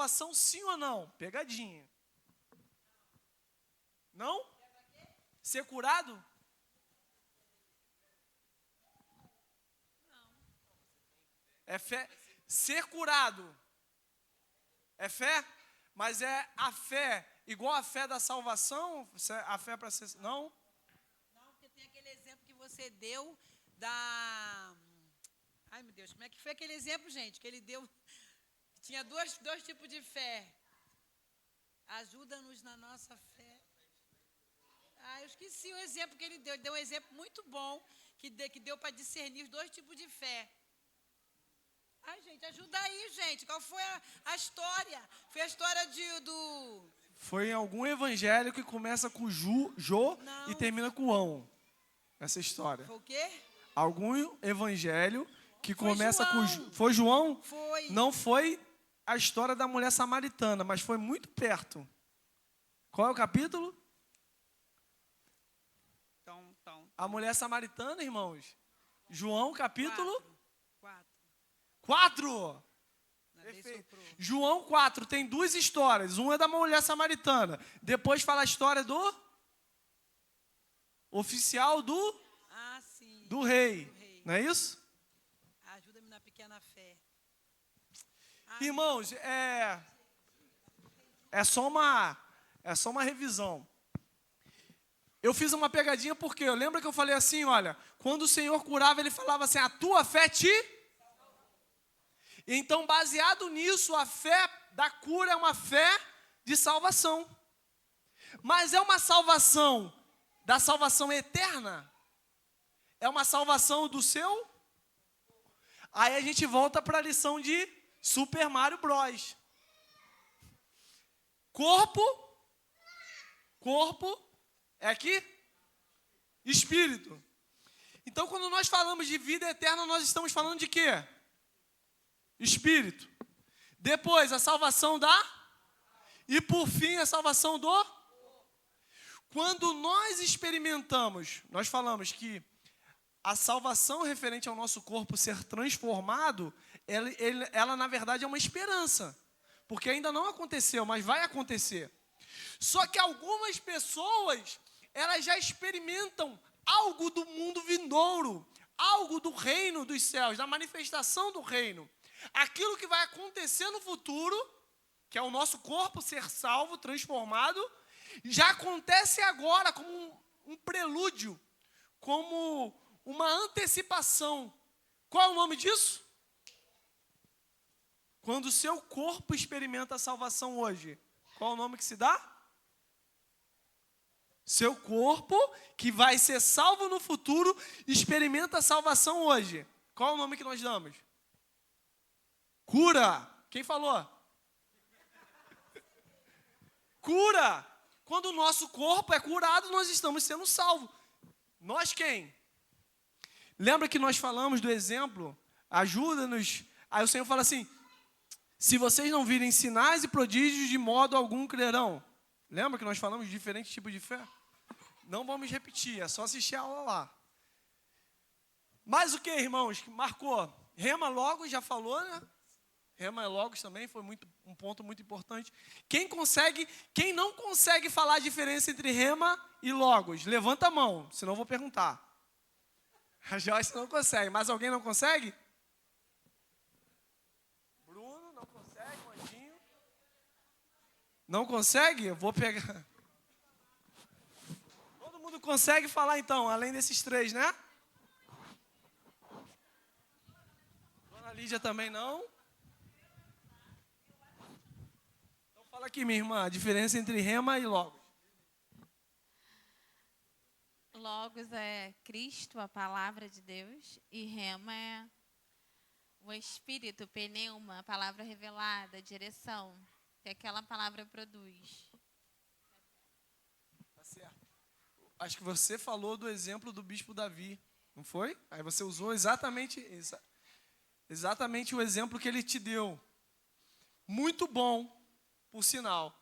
salvação, sim ou não? Pegadinha. Não? Ser curado? É fé. Ser curado é fé? Mas é a fé igual a fé da salvação? A fé para ser... Não? Não, porque tem aquele exemplo que você deu da... Ai, meu Deus, como é que foi aquele exemplo, gente? Que ele deu... Tinha dois tipos de fé. Ajuda-nos na nossa fé. Eu esqueci o exemplo que ele deu. Ele deu um exemplo muito bom que deu para discernir os dois tipos de fé. Ai, gente, ajuda aí, gente. Qual foi a história? Foi a história do... Foi em algum evangelho que começa com Jô Não. E termina com Ão. Essa história. Foi o quê? Algum evangelho que Foi começa João. com... Foi João? Foi. Não foi a história da mulher samaritana, mas foi muito perto. Qual é o capítulo? A mulher samaritana, irmãos. João, capítulo? 4. Perfeito. João 4 tem duas histórias. Uma é da mulher samaritana. Depois fala a história do oficial do rei. Não é isso? Ajuda-me na pequena fé. Irmãos, é só uma revisão. Eu fiz uma pegadinha porque eu lembro que eu falei assim, olha, quando o Senhor curava, ele falava assim, a tua fé te... Então, baseado nisso, a fé da cura é uma fé de salvação. Mas é uma salvação da salvação eterna? É uma salvação do seu? Aí a gente volta para a lição de Super Mario Bros. Corpo é aqui? Espírito. Então, quando nós falamos de vida eterna, nós estamos falando de quê? Espírito. Depois, a salvação e por fim, a salvação do... Quando nós experimentamos, nós falamos que a salvação referente ao nosso corpo ser transformado, ela na verdade é uma esperança. Porque ainda não aconteceu, mas vai acontecer. Só que algumas pessoas, elas já experimentam algo do mundo vindouro, algo do reino dos céus, da manifestação do reino. Aquilo que vai acontecer no futuro, que é o nosso corpo ser salvo, transformado, já acontece agora como um prelúdio, como uma antecipação. Qual é o nome disso? Quando o seu corpo experimenta a salvação hoje, qual é o nome que se dá? Seu corpo, que vai ser salvo no futuro, experimenta a salvação hoje. Qual é o nome que nós damos? Cura. Quem falou? Cura. Quando o nosso corpo é curado, nós estamos sendo salvos. Nós quem? Lembra que nós falamos do exemplo? Ajuda-nos. Aí o Senhor fala assim, se vocês não virem sinais e prodígios, de modo algum crerão. Lembra que nós falamos de diferentes tipos de fé? Não vamos repetir, é só assistir a aula lá. Mas o que, irmãos, que marcou? Rema Logos já falou, né? Rema Logos também foi um ponto muito importante. Quem não consegue falar a diferença entre Rema e Logos? Levanta a mão, senão eu vou perguntar. A Joyce não consegue, mas alguém não consegue? Bruno, não consegue, Mandinho? Não consegue? Eu vou pegar. Todo mundo consegue falar então, além desses três, né? Dona Lídia também não? Então fala aqui, minha irmã, a diferença entre Rema e Logos. Logos é Cristo, a palavra de Deus, e Rema é o Espírito, pneuma, a palavra revelada, a direção, que aquela palavra produz. Tá certo. Acho que você falou do exemplo do bispo Davi, não foi? Aí você usou exatamente o exemplo que ele te deu. Muito bom, por sinal.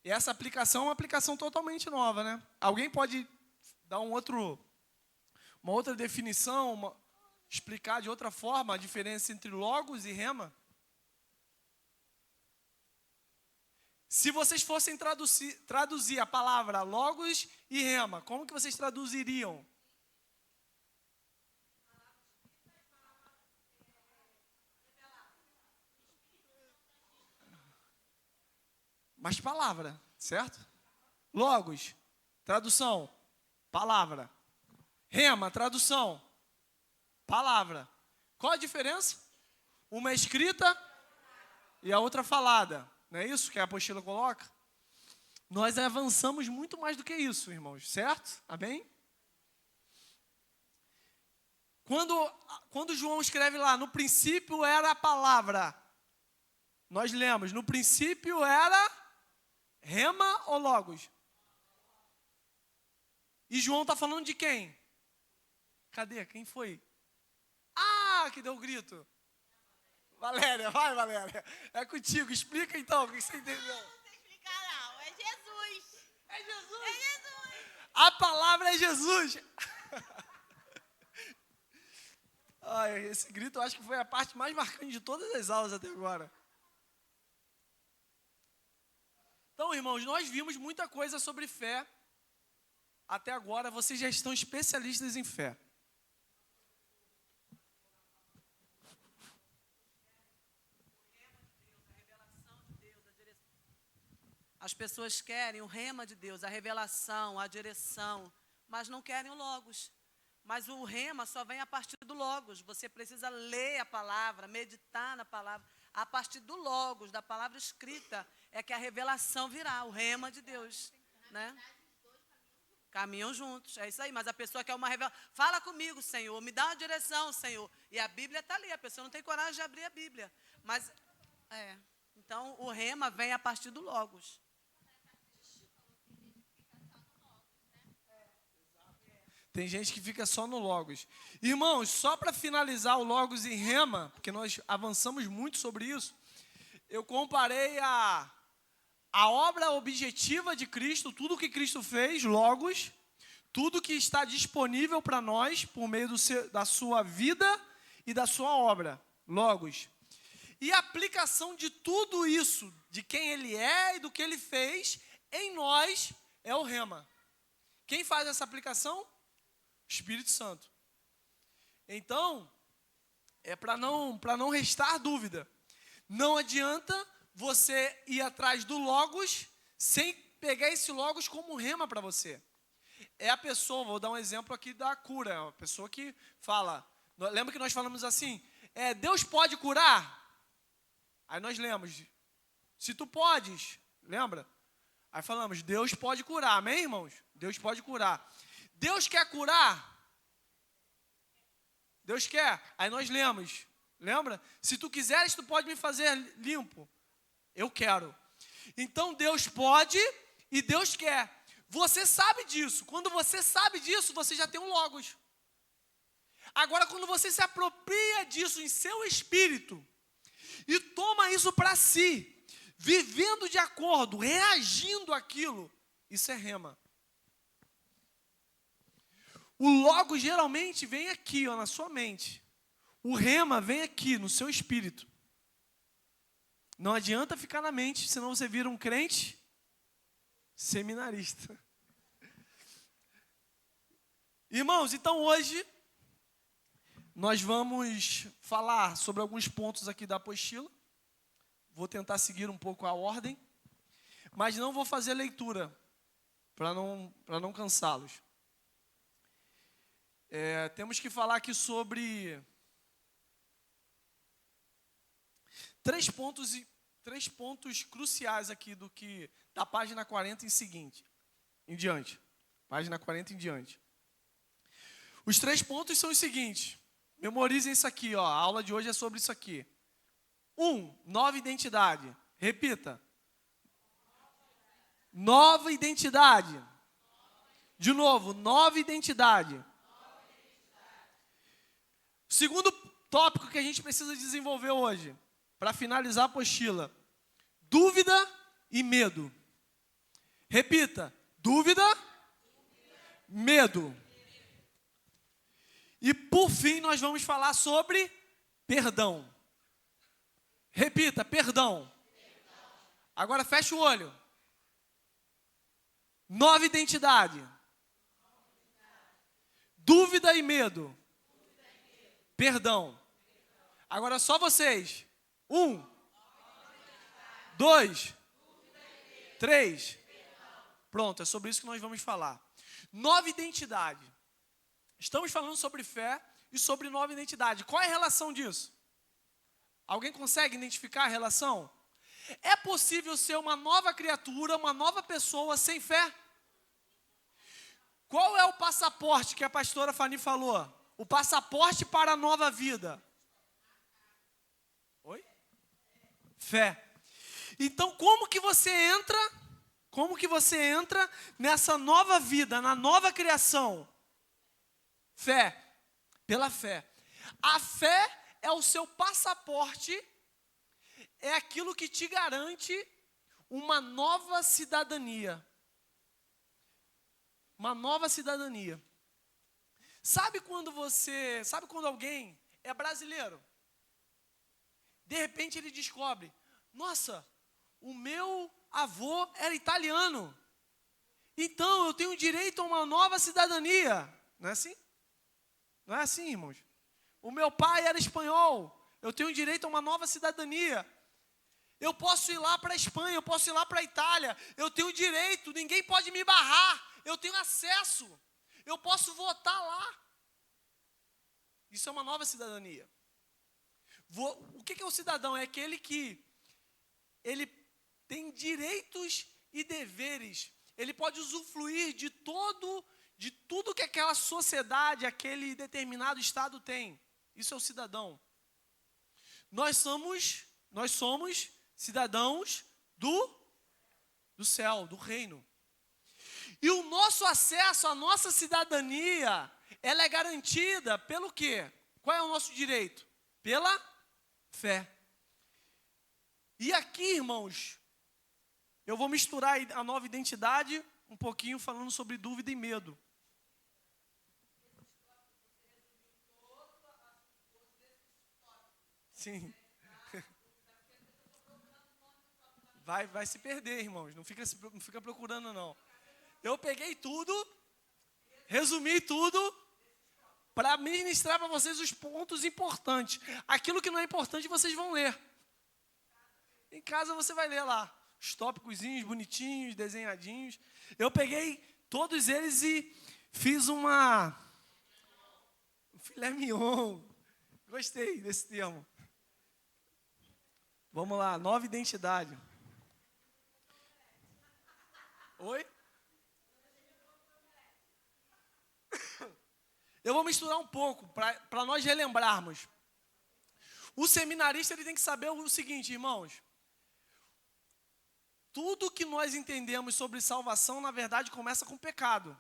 E essa aplicação é uma aplicação totalmente nova, né? Alguém pode dar uma outra definição, explicar de outra forma a diferença entre Logos e Rema? Se vocês fossem traduzir a palavra logos e rema, como que vocês traduziriam? Mas palavra, certo? Logos, tradução, palavra. Rema, tradução, palavra. Qual a diferença? Uma é escrita e a outra falada. Não é isso que a apostila coloca? Nós avançamos muito mais do que isso, irmãos, certo? Amém? Quando João escreve lá, no princípio era a palavra, nós lemos, no princípio era rema ou logos? E João está falando de quem? Cadê? Quem foi? Ah, que deu o grito. Valéria, vai, Valéria. É contigo, explica então, o que você entendeu? Não sei explicar não, é Jesus. É Jesus. É Jesus. A palavra é Jesus. Ai, esse grito eu acho que foi a parte mais marcante de todas as aulas até agora. Então, irmãos, nós vimos muita coisa sobre fé. Até agora, vocês já estão especialistas em fé. As pessoas querem o rema de Deus, a revelação, a direção, mas não querem o logos. Mas o rema só vem a partir do logos. Você precisa ler a palavra, meditar na palavra. A partir do logos, da palavra escrita, é que a revelação virá, o rema de Deus, né? Caminham juntos, é isso aí. Mas a pessoa quer uma revelação. Fala comigo, Senhor, me dá uma direção, Senhor. E a Bíblia está ali, a pessoa não tem coragem de abrir a Bíblia. Mas, então, o rema vem a partir do logos. Tem gente que fica só no logos. Irmãos, só para finalizar o logos e rema, porque nós avançamos muito sobre isso, eu comparei a obra objetiva de Cristo, tudo que Cristo fez, logos, tudo que está disponível para nós por meio da sua vida e da sua obra, logos. E a aplicação de tudo isso, de quem Ele é e do que Ele fez, em nós, é o rema. Quem faz essa aplicação? Espírito Santo. Então, é para não restar dúvida. Não adianta você ir atrás do logos sem pegar esse logos como rema para você. É a pessoa, vou dar um exemplo aqui da cura, é a pessoa que fala, lembra que nós falamos assim, Deus pode curar? Aí nós lemos, se tu podes, lembra? Aí falamos, Deus pode curar, amém, irmãos? Deus pode curar. Deus quer curar? Deus quer. Aí nós lemos, lembra? Se tu quiseres, tu pode me fazer limpo. Eu quero. Então Deus pode e Deus quer. Você sabe disso. Quando você sabe disso, você já tem um logos. Agora, quando você se apropria disso em seu espírito e toma isso para si, vivendo de acordo, reagindo àquilo, isso é rema. O logo geralmente vem aqui, ó, na sua mente. O rema vem aqui, no seu espírito. Não adianta ficar na mente, senão você vira um crente seminarista. Irmãos, então hoje nós vamos falar sobre alguns pontos aqui da apostila. Vou tentar seguir um pouco a ordem, mas não vou fazer leitura para não cansá-los. Temos que falar aqui sobre três pontos cruciais aqui da página 40 em diante. Página 40 em diante. Os 3 pontos são os seguintes. Memorizem isso aqui, ó. A aula de hoje é sobre isso aqui. 1, nova identidade. Repita. Nova identidade. De novo, nova identidade. O segundo tópico que a gente precisa desenvolver hoje, para finalizar a apostila, dúvida e medo. Repita, dúvida, medo. E por fim nós vamos falar sobre perdão. Repita, perdão. Agora fecha o olho. Nova identidade. Dúvida e medo. Perdão. Agora só vocês. 1, 2, 3. Pronto, é sobre isso que nós vamos falar. Nova identidade. Estamos falando sobre fé e sobre nova identidade. Qual é a relação disso? Alguém consegue identificar a relação? É possível ser uma nova criatura, uma nova pessoa sem fé? Qual é o passaporte que a pastora Fanny falou? O passaporte para a nova vida. Oi? Fé. Então, como que você entra nessa nova vida, na nova criação? Fé. Pela fé. A fé é o seu passaporte, é aquilo que te garante uma nova cidadania. Uma nova cidadania. Sabe quando alguém é brasileiro? De repente ele descobre, nossa, o meu avô era italiano. Então eu tenho direito a uma nova cidadania. Não é assim? Não é assim, irmãos? O meu pai era espanhol. Eu tenho direito a uma nova cidadania. Eu posso ir lá para a Espanha, eu posso ir lá para a Itália. Eu tenho direito, ninguém pode me barrar. Eu tenho acesso. Eu posso votar lá. Isso é uma nova cidadania. O que é o cidadão? É aquele que ele tem direitos e deveres. Ele pode usufruir de tudo que aquela sociedade, aquele determinado estado tem. Isso é o cidadão. Nós somos cidadãos do céu, do reino. E o nosso acesso, a nossa cidadania, ela é garantida pelo quê? Qual é o nosso direito? Pela fé. E aqui, irmãos, eu vou misturar a nova identidade um pouquinho falando sobre dúvida e medo. Sim. Vai se perder, irmãos. Não fica procurando, não. Eu peguei tudo, resumi tudo, para ministrar para vocês os pontos importantes. Aquilo que não é importante, vocês vão ler. Em casa você vai ler lá. Os tópicozinhos bonitinhos, desenhadinhos. Eu peguei todos eles e fiz um filé mignon. Gostei desse termo. Vamos lá, nova identidade. Oi? Eu vou misturar um pouco, para nós relembrarmos. O seminarista ele tem que saber o seguinte, irmãos. Tudo que nós entendemos sobre salvação, na verdade, começa com pecado.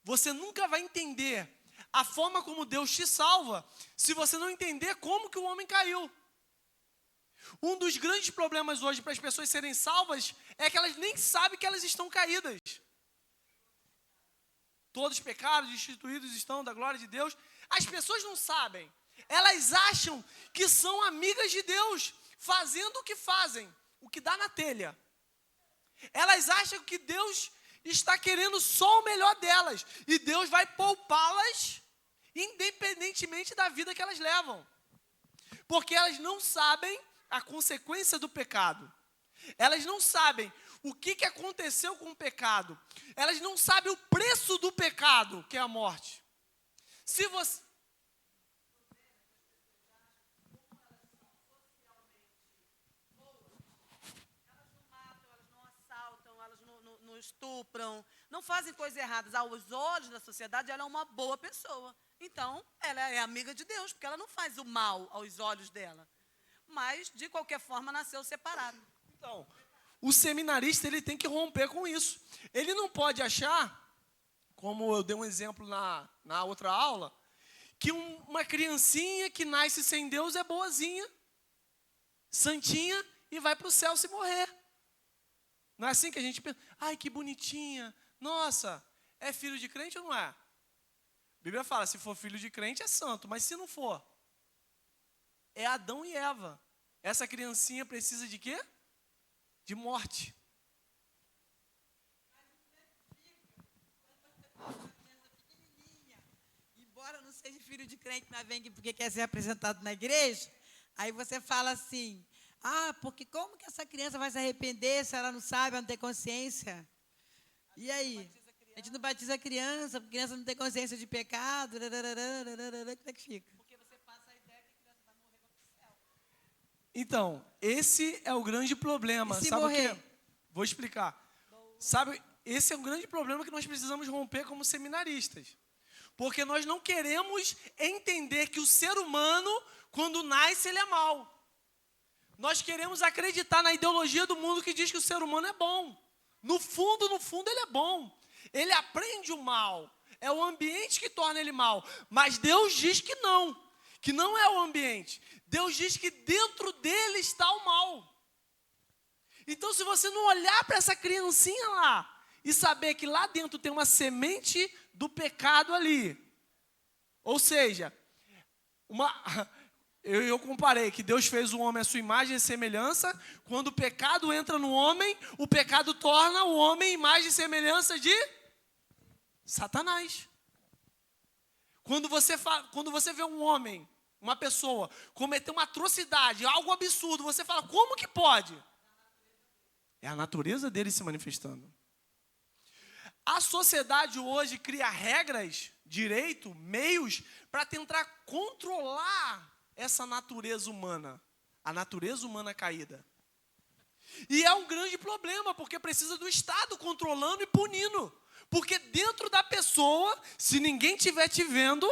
Você nunca vai entender a forma como Deus te salva, se você não entender como que o homem caiu. Um dos grandes problemas hoje para as pessoas serem salvas é que elas nem sabem que elas estão caídas. Todos os pecados destituídos estão da glória de Deus. As pessoas não sabem. Elas acham que são amigas de Deus, fazendo o que fazem, o que dá na telha. Elas acham que Deus está querendo só o melhor delas. E Deus vai poupá-las, independentemente da vida que elas levam. Porque elas não sabem a consequência do pecado. Elas não sabem o que aconteceu com o pecado. Elas não sabem o preço do pecado, que é a morte. Se você... Elas não matam, elas não assaltam, elas não estupram, não fazem coisas erradas. Aos olhos da sociedade, ela é uma boa pessoa. Então, ela é amiga de Deus, porque ela não faz o mal aos olhos dela. Mas, de qualquer forma, nasceu separado. Então, o seminarista ele tem que romper com isso. Ele não pode achar, como eu dei um exemplo na outra aula, que uma criancinha que nasce sem Deus é boazinha, santinha e vai para o céu se morrer. Não é assim que a gente pensa? Ai, que bonitinha. Nossa, é filho de crente ou não é? A Bíblia fala, se for filho de crente é santo, mas se não for, é Adão e Eva. Essa criancinha precisa de quê? de morte. Embora não seja filho de crente, mas vem porque quer ser apresentado na igreja, aí você fala assim, porque como que essa criança vai se arrepender se ela não sabe, ela não tem consciência? E aí? A gente não batiza a criança, porque a criança não tem consciência de pecado, como é que fica? Porque você passa a ideia que a criança vai morrer para o céu. Então, esse é o grande problema. E se Sabe morrer? o quê? Vou explicar. Sabe, esse é um grande problema que nós precisamos romper como seminaristas. Porque nós não queremos entender que o ser humano, quando nasce, ele é mau. Nós queremos acreditar na ideologia do mundo que diz que o ser humano é bom. No fundo, ele é bom. Ele aprende o mal. É o ambiente que torna ele mal. Mas Deus diz que não é o ambiente. Deus diz que dentro dele está o mal. Então, se você não olhar para essa criancinha lá e saber que lá dentro tem uma semente do pecado ali, ou seja, eu comparei que Deus fez o homem à sua imagem e semelhança. Quando o pecado entra no homem, o pecado torna o homem imagem e semelhança de Satanás. Quando você vê um homem, uma pessoa, cometer uma atrocidade, algo absurdo, você fala, como que pode? É a natureza dele se manifestando. A sociedade hoje cria regras, direito, meios para tentar controlar essa natureza humana, a natureza humana caída. E é um grande problema, porque precisa do Estado controlando e punindo. Porque dentro da pessoa, se ninguém estiver te vendo,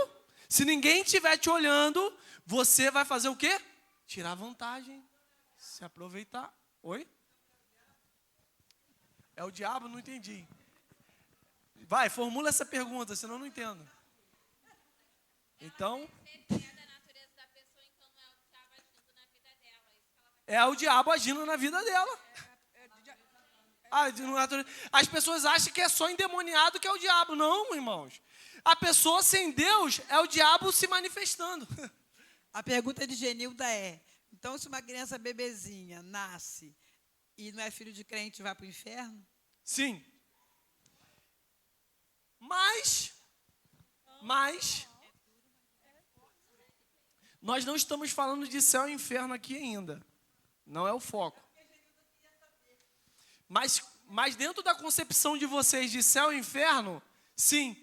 se ninguém estiver te olhando, você vai fazer o quê? Tirar vantagem, se aproveitar. Oi? É o diabo? Não entendi. Vai, formula essa pergunta, senão eu não entendo. Então, é o diabo agindo na vida dela. As pessoas acham que é só endemoniado que é o diabo. Não, irmãos. A pessoa sem Deus é o diabo se manifestando. A pergunta de Genilda é, então se uma criança bebezinha nasce e não é filho de crente, vai para o inferno? Sim. Mas, nós não estamos falando de céu e inferno aqui ainda. Não é o foco. Mas dentro da concepção de vocês de céu e inferno, sim,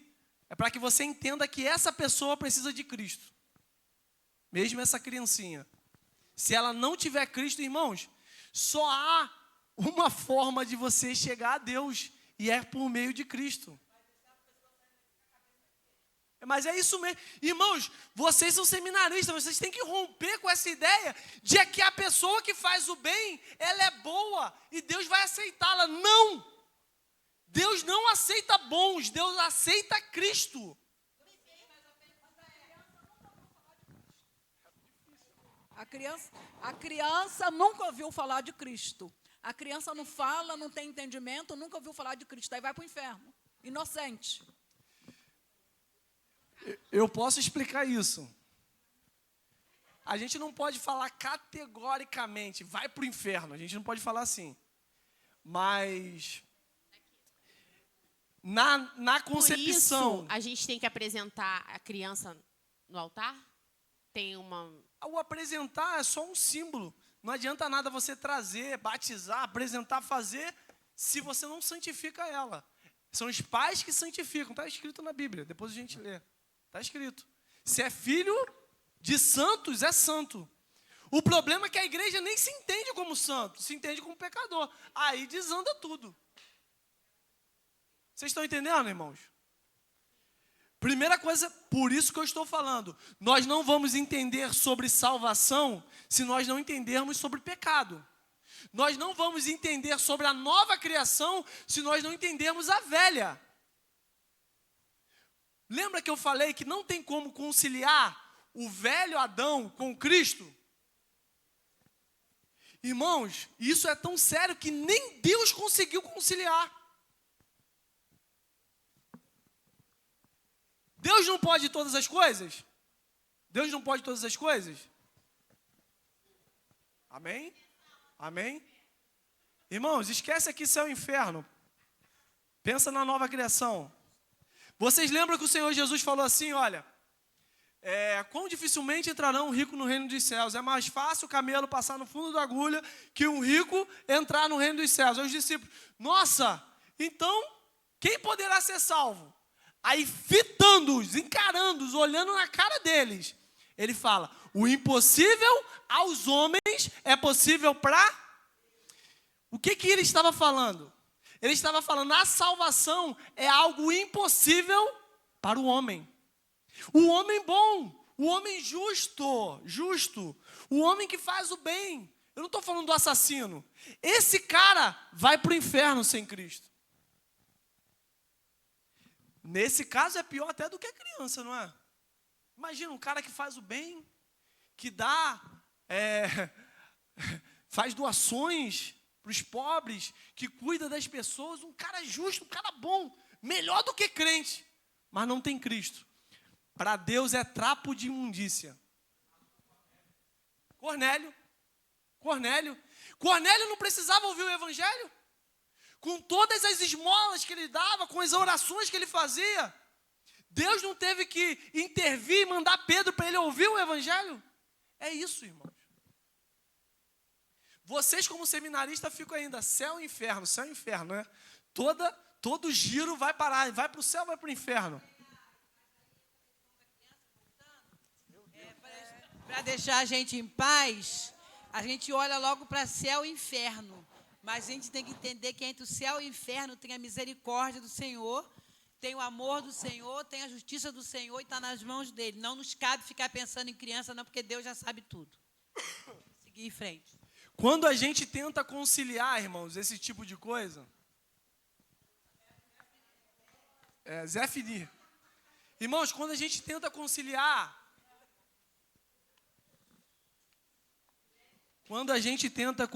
é para que você entenda que essa pessoa precisa de Cristo. Mesmo essa criancinha. Se ela não tiver Cristo, irmãos, só há uma forma de você chegar a Deus, e é por meio de Cristo. Mas é isso mesmo. Irmãos, vocês são seminaristas, vocês têm que romper com essa ideia de que a pessoa que faz o bem, ela é boa e Deus vai aceitá-la. Não! Deus não aceita bons, Deus aceita Cristo. A criança nunca ouviu falar de Cristo. A criança não fala, não tem entendimento, nunca ouviu falar de Cristo. Aí vai para o inferno. Inocente. Eu posso explicar isso. A gente não pode falar categoricamente, vai para o inferno. A gente não pode falar assim. Mas na concepção... Por isso, a gente tem que apresentar a criança no altar? Tem uma... O apresentar é só um símbolo. Não adianta nada você trazer, batizar, apresentar, fazer, se você não santifica ela. São os pais que santificam. Está escrito na Bíblia, depois a gente lê. Está escrito. Se é filho de santos, é santo. O problema é que a igreja nem se entende como santo, se entende como pecador. Aí desanda tudo. Vocês estão entendendo, irmãos? Primeira coisa, por isso que eu estou falando, nós não vamos entender sobre salvação se nós não entendermos sobre pecado. Nós não vamos entender sobre a nova criação se nós não entendermos a velha. Lembra que eu falei que não tem como conciliar o velho Adão com Cristo? Irmãos, isso é tão sério que nem Deus conseguiu conciliar. Deus não pode todas as coisas? Deus não pode todas as coisas? Amém? Amém? Irmãos, esquece aqui céu e inferno. Pensa na nova criação. Vocês lembram que o Senhor Jesus falou assim, olha, quão dificilmente entrará um rico no reino dos céus. É mais fácil o camelo passar no fundo da agulha que um rico entrar no reino dos céus. Aí os discípulos, nossa, então quem poderá ser salvo? Aí fitando-os, encarando-os, olhando na cara deles, ele fala, o impossível aos homens é possível para... O que ele estava falando? Ele estava falando, a salvação é algo impossível para o homem. O homem bom, o homem justo, o homem que faz o bem. Eu não estou falando do assassino. Esse cara vai para o inferno sem Cristo. Nesse caso é pior até do que a criança, não é? Imagina um cara que faz o bem, que dá, faz doações para os pobres, que cuida das pessoas, um cara justo, um cara bom, melhor do que crente, mas não tem Cristo. Para Deus é trapo de imundícia. Cornélio não precisava ouvir o evangelho? Com todas as esmolas que ele dava, com as orações que ele fazia, Deus não teve que intervir e mandar Pedro para ele ouvir o evangelho? É isso, irmãos. Vocês, como seminaristas, ficam ainda céu e inferno, né? Todo giro vai parar, vai para o céu, vai para o inferno. Para deixar a gente em paz, a gente olha logo para céu e inferno. Mas a gente tem que entender que entre o céu e o inferno tem a misericórdia do Senhor, tem o amor do Senhor, tem a justiça do Senhor e está nas mãos dele. Não nos cabe ficar pensando em criança, não, porque Deus já sabe tudo. Seguir em frente. Quando a gente tenta conciliar, irmãos, esse tipo de coisa... Zé Fini. Irmãos, quando a gente tenta conciliar... Quando a gente tenta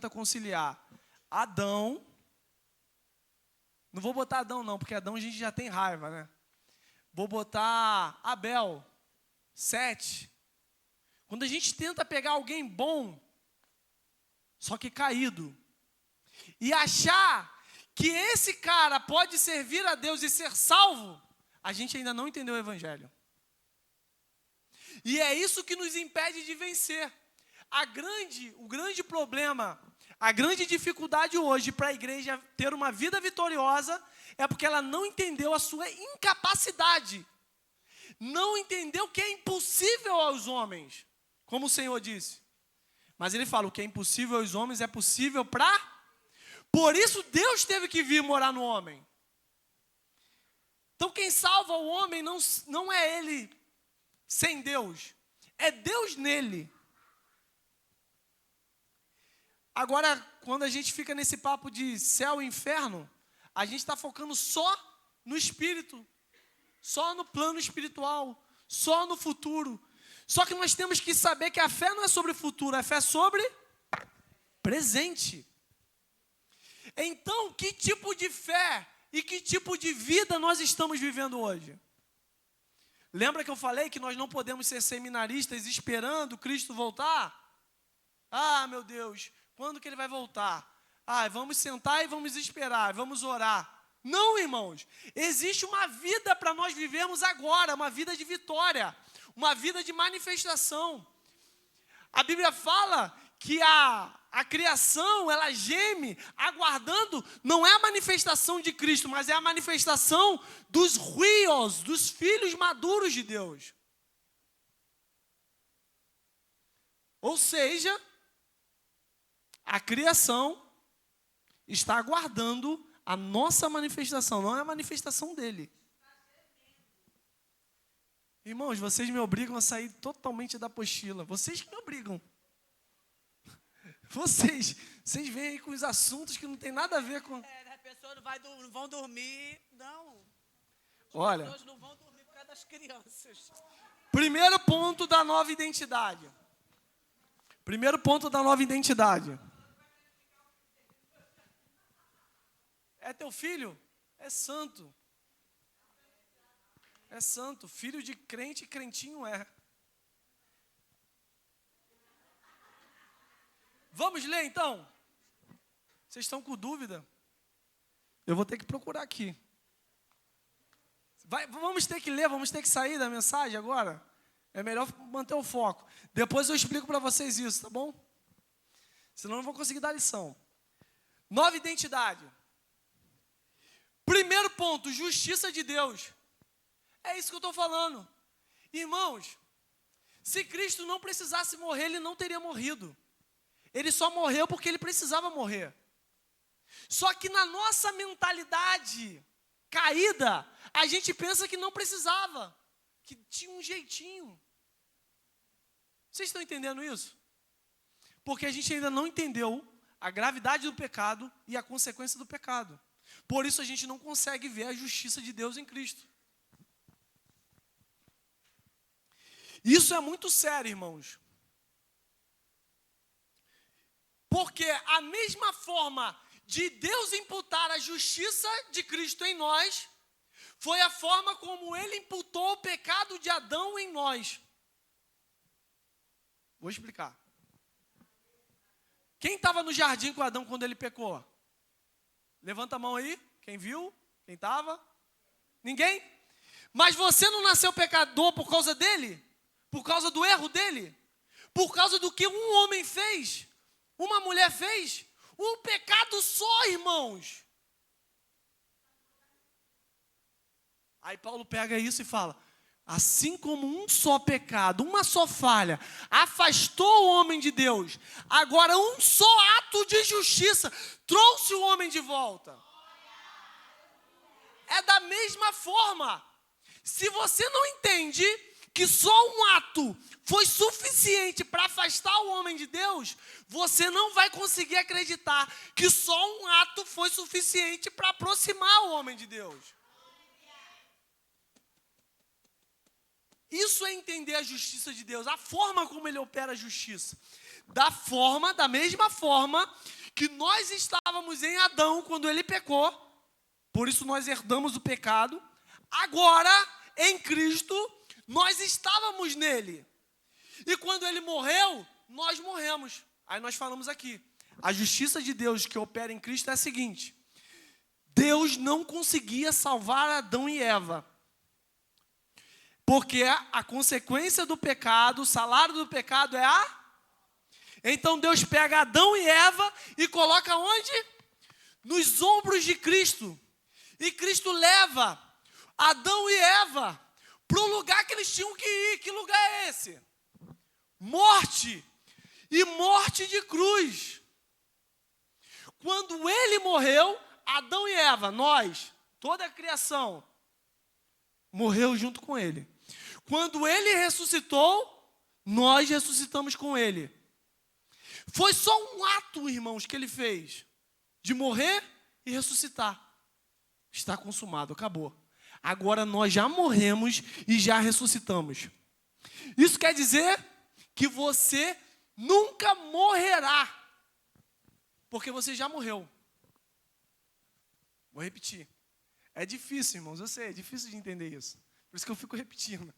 conciliar Adão... Não vou botar Adão não, porque Adão a gente já tem raiva, né? Vou botar Abel, Sete... Quando a gente tenta pegar alguém bom, só que caído, e achar que esse cara pode servir a Deus e ser salvo, a gente ainda não entendeu o evangelho. E é isso que nos impede de vencer. O grande problema, a grande dificuldade hoje para a igreja ter uma vida vitoriosa é porque ela não entendeu a sua incapacidade. Não entendeu que é impossível aos homens. Como o Senhor disse. Mas ele fala, o que é impossível aos homens é possível para... Por isso Deus teve que vir morar no homem. Então quem salva o homem não é ele sem Deus. É Deus nele. Agora, quando a gente fica nesse papo de céu e inferno, a gente está focando só no espírito. Só no plano espiritual. Só no futuro. Só que nós temos que saber que a fé não é sobre futuro, a fé é sobre presente. Então, que tipo de fé e que tipo de vida nós estamos vivendo hoje? Lembra que eu falei que nós não podemos ser seminaristas esperando Cristo voltar? Ah, meu Deus, quando que ele vai voltar? Ah, vamos sentar e vamos esperar, vamos orar. Não, irmãos, existe uma vida para nós vivermos agora, uma vida de vitória. Uma vida de manifestação. A Bíblia fala que a criação, ela geme, aguardando, não é a manifestação de Cristo, mas é a manifestação dos huios, dos filhos maduros de Deus. Ou seja, a criação está aguardando a nossa manifestação, não é a manifestação dele. Irmãos, vocês me obrigam a sair totalmente da apostila. Vocês que me obrigam. Vocês vêm aí com os assuntos que não tem nada a ver com... As pessoas não vão dormir, não. Olha, As pessoas não vão dormir por causa das crianças. primeiro ponto da nova identidade. É teu filho? É santo. É santo, filho de crente, crentinho é. Vamos ler então? Vocês estão com dúvida? Eu vou ter que procurar aqui. Vamos ter que ler, vamos ter que sair da mensagem agora? É melhor manter o foco. Depois eu explico para vocês isso, tá bom? Senão eu não vou conseguir dar lição. Nova identidade. Primeiro ponto, justiça de Deus. É isso que eu estou falando. Irmãos, se Cristo não precisasse morrer, ele não teria morrido. Ele só morreu porque ele precisava morrer. Só que na nossa mentalidade caída, a gente pensa que não precisava, que tinha um jeitinho. Vocês estão entendendo isso? Porque a gente ainda não entendeu a gravidade do pecado e a consequência do pecado. Por isso a gente não consegue ver a justiça de Deus em Cristo. Isso é muito sério, irmãos. Porque a mesma forma de Deus imputar a justiça de Cristo em nós, foi a forma como ele imputou o pecado de Adão em nós. Vou explicar. Quem estava no jardim com Adão quando ele pecou? Levanta a mão aí. Quem viu? Quem estava? Ninguém? Mas você não nasceu pecador por causa dele? Por causa do erro dele? Por causa do que um homem fez? Uma mulher fez? Um pecado só, irmãos. Aí Paulo pega isso e fala, assim como um só pecado, uma só falha, afastou o homem de Deus, agora um só ato de justiça trouxe o homem de volta. É da mesma forma. Se você não entende que só um ato foi suficiente para afastar o homem de Deus, você não vai conseguir acreditar que só um ato foi suficiente para aproximar o homem de Deus. Isso é entender a justiça de Deus, a forma como ele opera a justiça. Da mesma forma que nós estávamos em Adão quando ele pecou, por isso nós herdamos o pecado. Agora, em Cristo, nós estávamos nele. E quando ele morreu, nós morremos. Aí nós falamos aqui, a justiça de Deus que opera em Cristo é a seguinte: Deus não conseguia salvar Adão e Eva, porque a consequência do pecado, o salário do pecado é a... Então Deus pega Adão e Eva e coloca onde? Nos ombros de Cristo. E Cristo leva Adão e Eva para o lugar que eles tinham que ir. Que lugar é esse? Morte. E morte de cruz. Quando ele morreu, Adão e Eva, nós, toda a criação, morreu junto com ele. Quando ele ressuscitou, nós ressuscitamos com ele. Foi só um ato, irmãos, que ele fez, de morrer e ressuscitar. Está consumado, acabou. Agora nós já morremos e já ressuscitamos. Isso quer dizer que você nunca morrerá, porque você já morreu. Vou repetir. É difícil, irmãos, eu sei, é difícil de entender isso. Por isso que eu fico repetindo.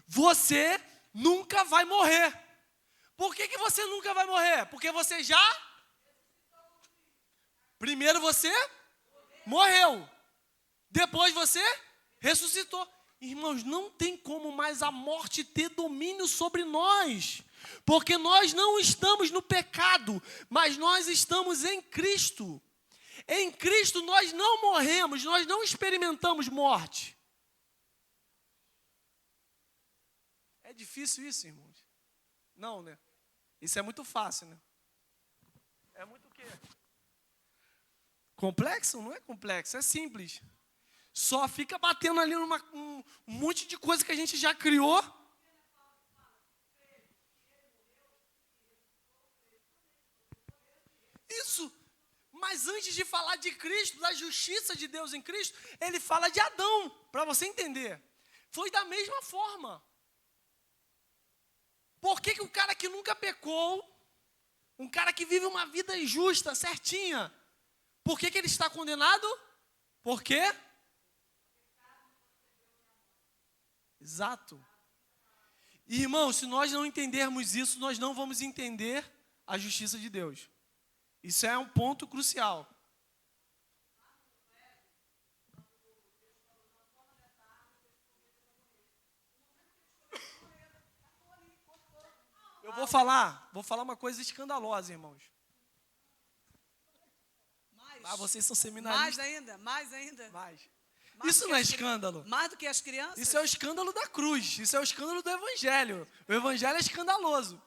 Você nunca vai morrer. Por que você nunca vai morrer? Porque você já... Primeiro você morreu. Depois você ressuscitou. Irmãos, não tem como mais a morte ter domínio sobre nós. Porque nós não estamos no pecado, mas nós estamos em Cristo. Em Cristo nós não morremos, nós não experimentamos morte. É difícil isso, irmãos? Não, né? Isso é muito fácil, né? É muito o quê? Complexo? Não é complexo, é simples. Só fica batendo ali um monte de coisa que a gente já criou. Isso. Mas antes de falar de Cristo, da justiça de Deus em Cristo, ele fala de Adão, para você entender. Foi da mesma forma. Por que o cara que nunca pecou, um cara que vive uma vida justa, certinha, por que ele está condenado? Por quê? Exato. Irmão, se nós não entendermos isso, nós não vamos entender a justiça de Deus. Isso é um ponto crucial. Eu vou falar uma coisa escandalosa, irmãos. Ah, vocês são seminaristas. Mais ainda. Mais. Mais Isso do não é que as escândalo. Mais do que as crianças? Isso é o escândalo da cruz. Isso é o escândalo do evangelho. O evangelho é escandaloso.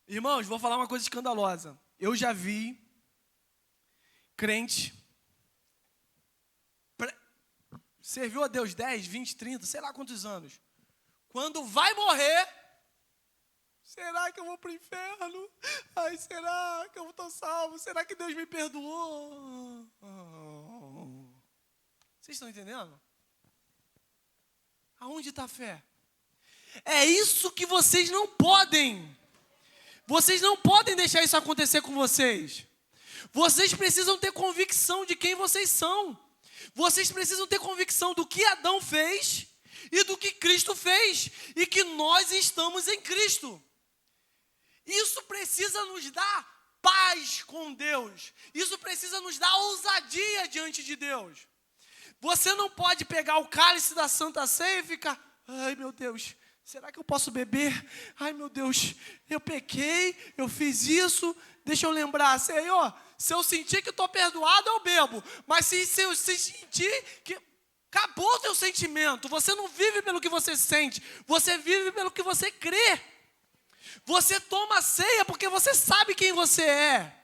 Irmãos, vou falar uma coisa escandalosa. Eu já vi crente serviu a Deus 10, 20, 30, sei lá quantos anos. Quando vai morrer, será que eu vou para o inferno? Ai, será que eu estou salvo? Será que Deus me perdoou? Vocês estão entendendo? Aonde está a fé? É isso que vocês não podem. Vocês não podem deixar isso acontecer com vocês. Vocês precisam ter convicção de quem vocês são. Vocês precisam ter convicção do que Adão fez e do que Cristo fez. E que nós estamos em Cristo. Isso precisa nos dar paz com Deus. Isso precisa nos dar ousadia diante de Deus. Você não pode pegar o cálice da Santa Ceia e ficar, ai meu Deus, será que eu posso beber? Ai meu Deus, eu pequei, eu fiz isso, deixa eu lembrar, Senhor, se eu sentir que estou perdoado, eu bebo. Mas se eu sentir que acabou o teu sentimento, você não vive pelo que você sente, você vive pelo que você crê. Você toma a ceia porque você sabe quem você é.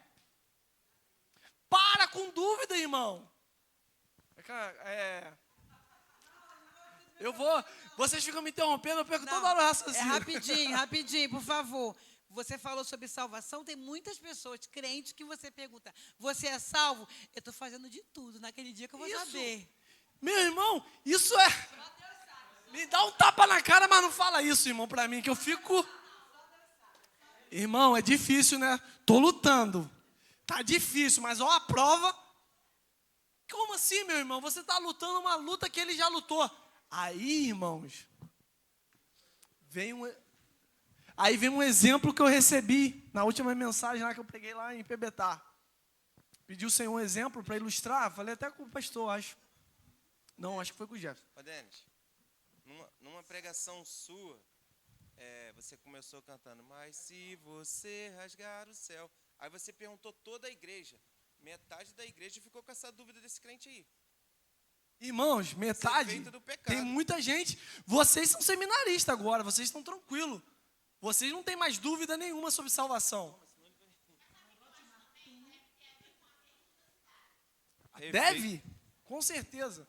Para com dúvida, irmão. Vocês ficam me interrompendo, eu perco toda hora o raciocínio. Rapidinho, por favor. Você falou sobre salvação, tem muitas pessoas crentes que você pergunta, você é salvo? Eu estou fazendo de tudo, naquele dia que eu vou saber. Meu irmão, isso é... Me dá um tapa na cara, mas não fala isso, irmão, pra mim, que eu fico... Irmão, é difícil, né? Tô lutando. Tá difícil, mas ó a prova... Como assim, meu irmão? Você está lutando uma luta que ele já lutou. Aí, irmãos, vem um exemplo que eu recebi na última mensagem lá que eu preguei lá em Pebetá. Pedi o Senhor um exemplo para ilustrar. Falei até com o pastor, acho. Não, acho que foi com o Jefferson. Ô, Denis, numa pregação sua, você começou cantando, mas se você rasgar o céu. Aí você perguntou toda a igreja. Metade da igreja ficou com essa dúvida desse crente aí. Irmãos, metade, tem muita gente. Vocês são seminaristas agora, vocês estão tranquilos. Vocês não têm mais dúvida nenhuma sobre salvação. Deve? Com certeza.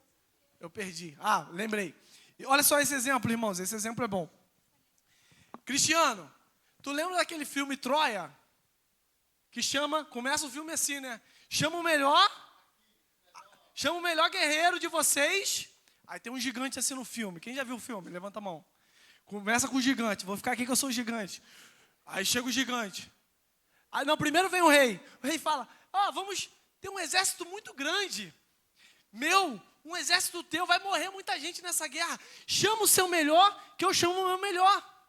Eu perdi. Ah, lembrei. E olha só esse exemplo, irmãos, esse exemplo é bom. Cristiano, tu lembra daquele filme Troia? Que começa o filme assim, né? Chama o melhor guerreiro de vocês. Aí tem um gigante assim no filme. Quem já viu o filme? Levanta a mão. Começa com o gigante. Vou ficar aqui que eu sou o gigante. Aí chega o gigante. Aí não, primeiro vem o rei. O rei fala, vamos ter um exército muito grande. Um exército teu, vai morrer muita gente nessa guerra. Chama o seu melhor, que eu chamo o meu melhor.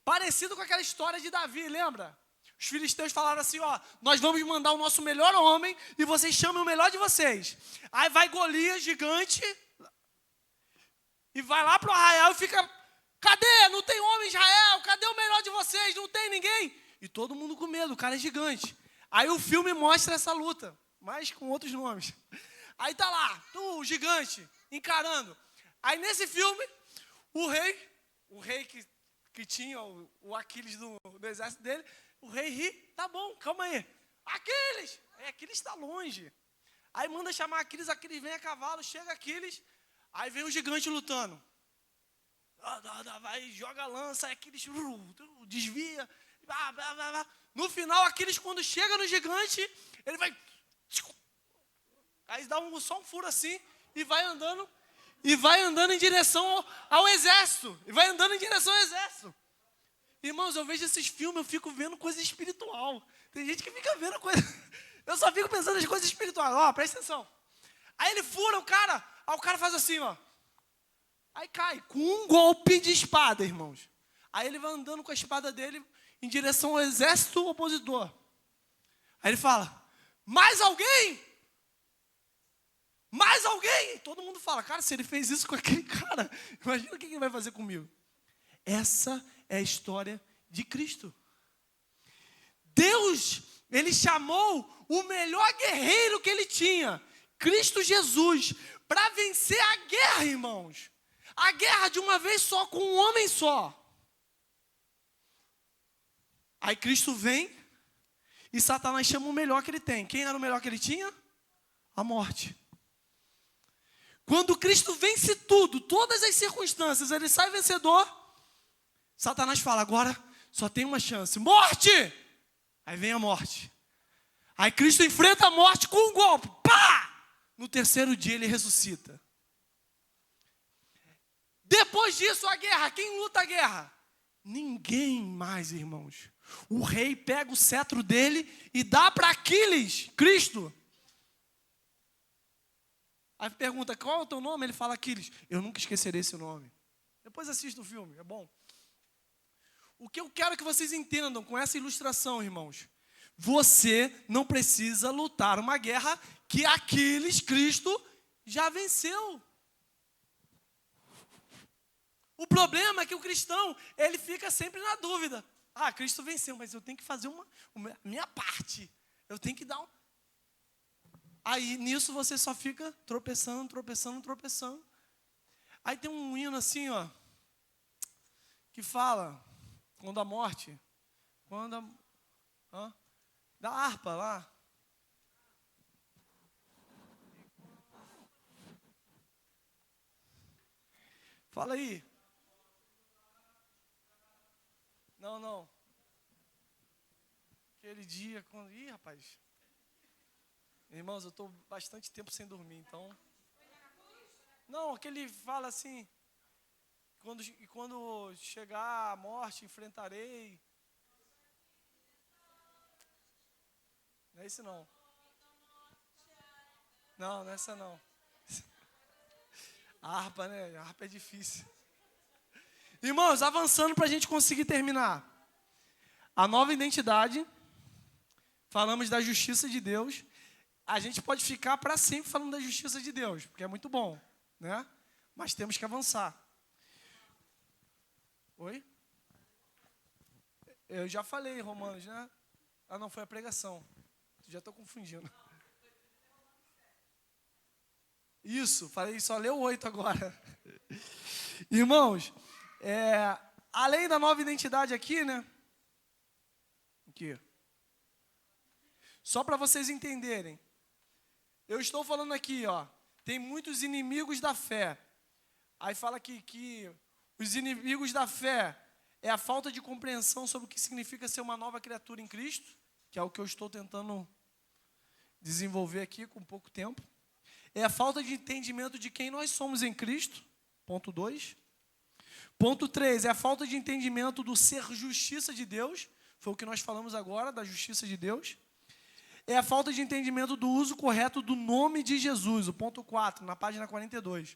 Parecido com aquela história de Davi, lembra? Os filisteus falaram assim, nós vamos mandar o nosso melhor homem e vocês chamem o melhor de vocês. Aí vai Golias, gigante, e vai lá para o arraial e fica, cadê? Não tem homem em Israel, cadê o melhor de vocês? Não tem ninguém. E todo mundo com medo, o cara é gigante. Aí o filme mostra essa luta, mas com outros nomes. Aí tá lá, o gigante, encarando. Aí nesse filme, o rei que tinha o Aquiles do exército dele, o rei ri, tá bom, calma aí. Aquiles! Aquiles está longe. Aí manda chamar Aquiles vem a cavalo, chega Aquiles, aí vem o gigante lutando. Vai, joga a lança, Aquiles desvia. No final, Aquiles, quando chega no gigante, ele vai... Aí dá só um furo assim e vai andando em direção ao exército. Irmãos, eu vejo esses filmes, eu fico vendo coisa espiritual. Tem gente que fica vendo coisa... Eu só fico pensando nas coisas espirituais. Presta atenção. Aí ele fura o cara, aí o cara faz assim, Aí cai, com um golpe de espada, irmãos. Aí ele vai andando com a espada dele em direção ao exército opositor. Aí ele fala, mais alguém? Mais alguém? Todo mundo fala, cara, se ele fez isso com aquele cara, imagina o que ele vai fazer comigo. Essa é a história de Cristo. Deus, ele chamou o melhor guerreiro que ele tinha, Cristo Jesus, para vencer a guerra, irmãos. A guerra de uma vez só, com um homem só. Aí Cristo vem e Satanás chama o melhor que ele tem. Quem era o melhor que ele tinha? A morte. Quando Cristo vence tudo, todas as circunstâncias, ele sai vencedor, Satanás fala, agora só tem uma chance. Morte! Aí vem a morte. Aí Cristo enfrenta a morte com um golpe. Pá! No terceiro dia ele ressuscita. Depois disso, a guerra. Quem luta a guerra? Ninguém mais, irmãos. O rei pega o cetro dele e dá para Aquiles, Cristo. Aí pergunta, qual é o teu nome? Ele fala Aquiles. Eu nunca esquecerei esse nome. Depois assista o filme, é bom. O que eu quero que vocês entendam com essa ilustração, irmãos. Você não precisa lutar uma guerra que Aquiles, Cristo, já venceu. O problema é que o cristão, ele fica sempre na dúvida. Ah, Cristo venceu, mas eu tenho que fazer a minha parte. Eu tenho que dar um... Aí, nisso, você só fica tropeçando, tropeçando, tropeçando. Aí tem um hino assim, ó, que fala, quando a morte, da harpa lá. Fala aí. Não. Aquele dia, quando... Ih, rapaz. Irmãos, eu estou bastante tempo sem dormir, então... Não, aquele fala assim... Quando chegar a morte, enfrentarei... Não é esse não. Não é essa não. A harpa, né? A harpa é difícil. Irmãos, avançando para a gente conseguir terminar. A nova identidade. Falamos da justiça de Deus. A gente pode ficar para sempre falando da justiça de Deus, porque é muito bom, né? Mas temos que avançar. Oi? Eu já falei, Romanos, né? Ah, não, foi a pregação. Já estou confundindo. Isso, falei, só leu 8 agora. Irmãos, além da nova identidade aqui, né? Aqui. Só para vocês entenderem. Eu estou falando aqui, ó. Tem muitos inimigos da fé. Aí fala que os inimigos da fé é a falta de compreensão sobre o que significa ser uma nova criatura em Cristo, que é o que eu estou tentando desenvolver aqui com pouco tempo. É a falta de entendimento de quem nós somos em Cristo, ponto 2. Ponto 3, é a falta de entendimento do ser justiça de Deus, foi o que nós falamos agora, da justiça de Deus. É a falta de entendimento do uso correto do nome de Jesus, o ponto 4, na página 42.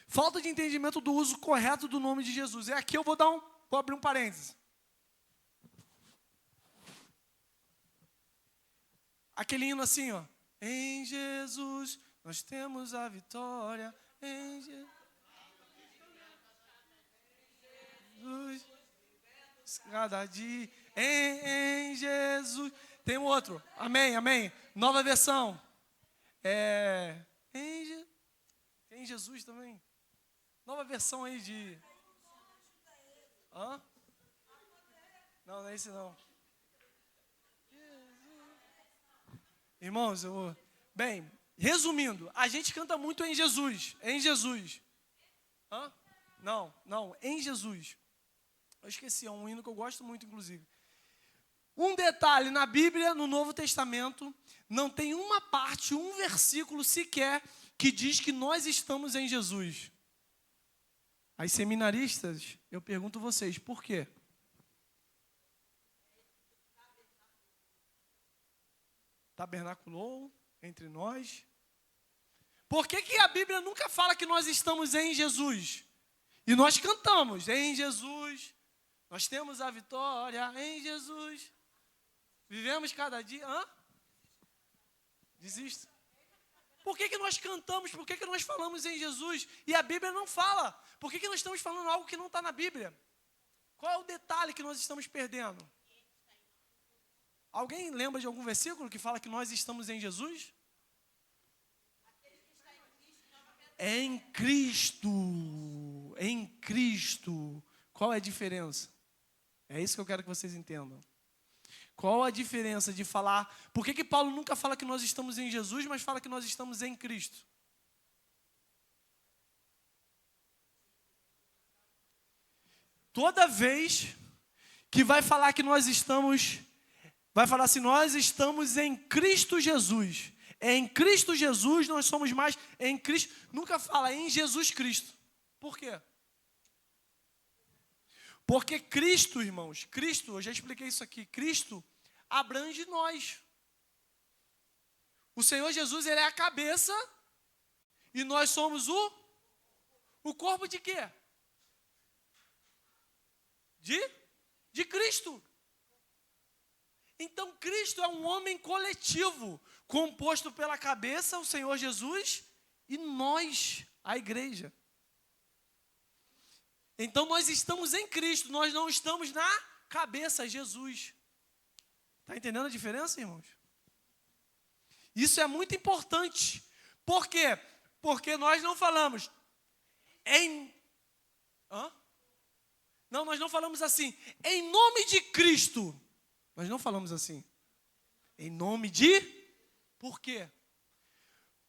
Falta de entendimento do uso correto do nome de Jesus. É aqui eu vou abrir um parênteses. Aquele hino assim, ó. Em Jesus nós temos a vitória. Em Jesus, cada dia. Em Jesus. Tem um outro. Amém. Nova versão. Tem Jesus também. Nova versão aí de... Hã? Não é esse não. Irmãos, bem, resumindo, a gente canta muito em Jesus. Em Jesus. Hã? Não, em Jesus. Eu esqueci, é um hino que eu gosto muito, inclusive. Um detalhe, na Bíblia, no Novo Testamento, não tem uma parte, um versículo sequer que diz que nós estamos em Jesus. As seminaristas, eu pergunto a vocês, por quê? Tabernaculou entre nós. Por que a Bíblia nunca fala que nós estamos em Jesus? E nós cantamos, em Jesus, Nós temos a vitória em Jesus. Vivemos cada dia. Desisto. Por que nós cantamos? Por que nós falamos em Jesus? E a Bíblia não fala. Por que nós estamos falando algo que não está na Bíblia? Qual é o detalhe que nós estamos perdendo? Alguém lembra de algum versículo que fala que nós estamos em Jesus? Em Cristo. Em Cristo. Qual é a diferença? É isso que eu quero que vocês entendam. Qual a diferença de falar... Por que Paulo nunca fala que nós estamos em Jesus, mas fala que nós estamos em Cristo? Toda vez que vai falar que nós estamos... Vai falar assim, nós estamos em Cristo Jesus. Em Cristo Jesus nós somos mais em Cristo. Nunca fala em Jesus Cristo. Por quê? Porque Cristo, irmãos, Cristo, eu já expliquei isso aqui, Cristo abrange nós. O Senhor Jesus, ele é a cabeça e nós somos o corpo de quê? De Cristo. Então, Cristo é um homem coletivo, composto pela cabeça, o Senhor Jesus, e nós, a igreja. Então, nós estamos em Cristo, nós não estamos na cabeça, Jesus. Está entendendo a diferença, irmãos? Isso é muito importante. Por quê? Porque nós não falamos em... Não, nós não falamos assim, em nome de Cristo. Nós não falamos assim. Em nome de... Por quê?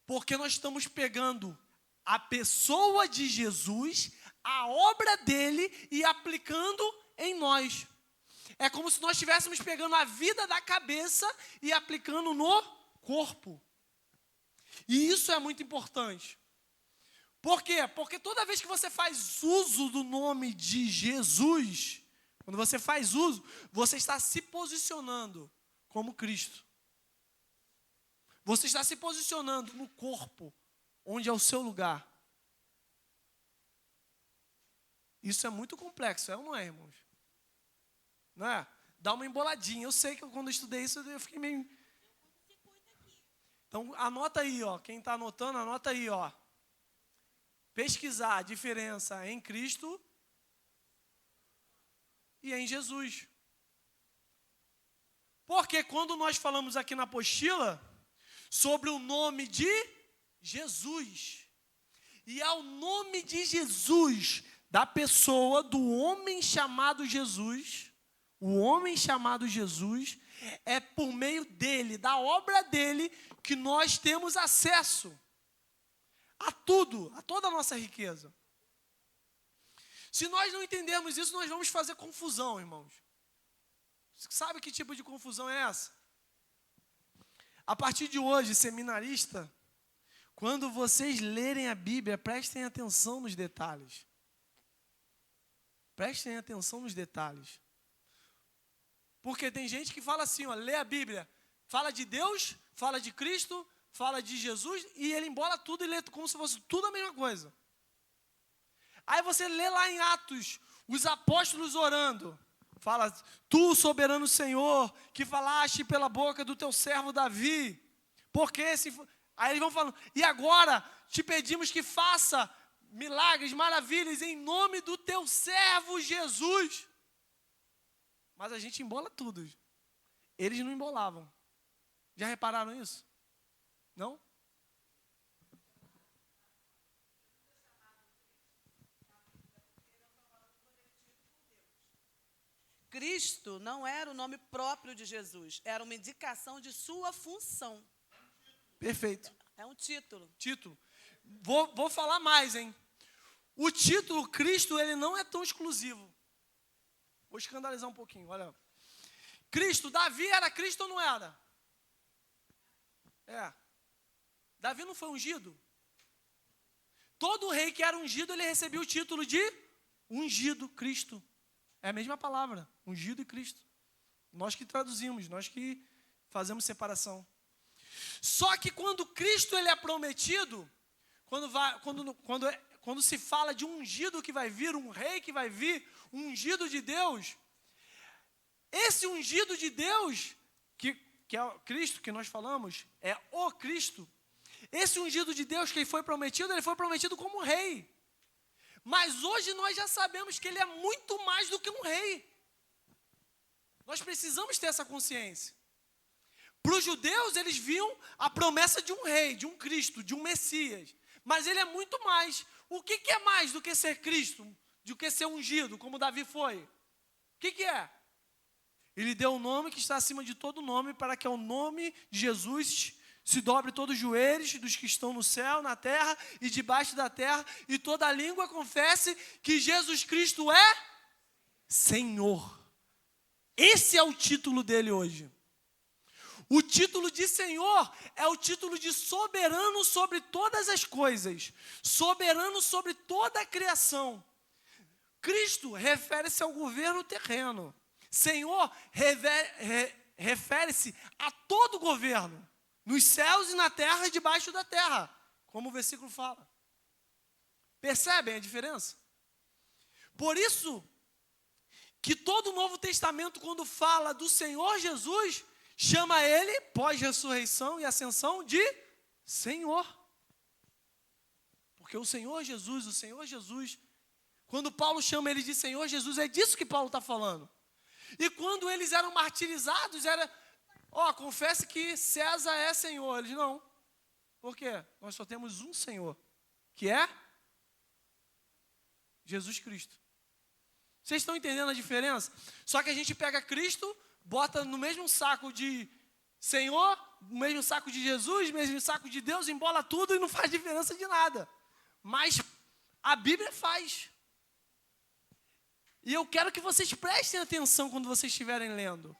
Porque nós estamos pegando a pessoa de Jesus, a obra dele e aplicando em nós. É como se nós estivéssemos pegando a vida da cabeça e aplicando no corpo. E isso é muito importante. Por quê? Porque toda vez que você faz uso do nome de Jesus, quando você faz uso, você está se posicionando como Cristo. Você está se posicionando no corpo, onde é o seu lugar. Isso é muito complexo, é ou não é, irmãos? Não é? Dá uma emboladinha. Eu sei que quando eu estudei isso, eu fiquei meio... Então, anota aí, ó. Quem está anotando, anota aí, ó. Pesquisar a diferença em Cristo e em Jesus. Porque quando nós falamos aqui na apostila sobre o nome de Jesus, e ao nome de Jesus, da pessoa, do homem chamado Jesus, o homem chamado Jesus, é por meio dele, da obra dele, que nós temos acesso a tudo, a toda a nossa riqueza. Se nós não entendermos isso, nós vamos fazer confusão, irmãos. Sabe que tipo de confusão é essa? A partir de hoje, seminarista, quando vocês lerem a Bíblia, prestem atenção nos detalhes. Prestem atenção nos detalhes. Porque tem gente que fala assim, ó, lê a Bíblia, fala de Deus, fala de Cristo, fala de Jesus, e ele embola tudo e lê como se fosse tudo a mesma coisa. Aí você lê lá em Atos, os apóstolos orando. Fala, tu, soberano Senhor, que falaste pela boca do teu servo Davi. Porque esse... Aí eles vão falando, e agora te pedimos que faça milagres, maravilhas, em nome do teu servo Jesus. Mas a gente embola tudo. Eles não embolavam. Já repararam isso? Não? Cristo não era o nome próprio de Jesus, era uma indicação de sua função. Perfeito. É um título. Título. Vou falar mais, hein? O título Cristo, ele não é tão exclusivo. Vou escandalizar um pouquinho, olha. Cristo, Davi era Cristo ou não era? É. Davi não foi ungido? Todo rei que era ungido, ele recebia o título de ungido, Cristo. É a mesma palavra, ungido e Cristo. Nós que traduzimos, nós que fazemos separação. quando se fala de um ungido que vai vir, um rei que vai vir, um ungido de Deus, esse ungido de Deus, que é o Cristo que nós falamos, é o Cristo, esse ungido de Deus que ele foi prometido como rei. Mas hoje nós já sabemos que ele é muito mais do que um rei. Nós precisamos ter essa consciência. Para os judeus, eles viam a promessa de um rei, de um Cristo, de um Messias. Mas ele é muito mais. O que é mais do que ser Cristo? Do que ser ungido, como Davi foi? O que é? Ele deu um nome que está acima de todo nome, para que ao nome de Jesus se dobre todos os joelhos dos que estão no céu, na terra e debaixo da terra, e toda língua confesse que Jesus Cristo é Senhor. Esse é o título dele hoje. O título de Senhor é o título de soberano sobre todas as coisas, soberano sobre toda a criação. Cristo refere-se ao governo terreno. Senhor refere-se a todo governo, nos céus e na terra e debaixo da terra, como o versículo fala. Percebem a diferença? Por isso que todo o Novo Testamento, quando fala do Senhor Jesus, chama ele, pós-ressurreição e ascensão, de Senhor. Porque o Senhor Jesus, quando Paulo chama ele de Senhor Jesus, é disso que Paulo está falando. E quando eles eram martirizados, era, confesse que César é Senhor. Eles, não. Por quê? Nós só temos um Senhor, que é Jesus Cristo. Vocês estão entendendo a diferença? Só que a gente pega Cristo, bota no mesmo saco de Senhor, no mesmo saco de Jesus, no mesmo saco de Deus, embola tudo e não faz diferença de nada. Mas a Bíblia faz. E eu quero que vocês prestem atenção quando vocês estiverem lendo.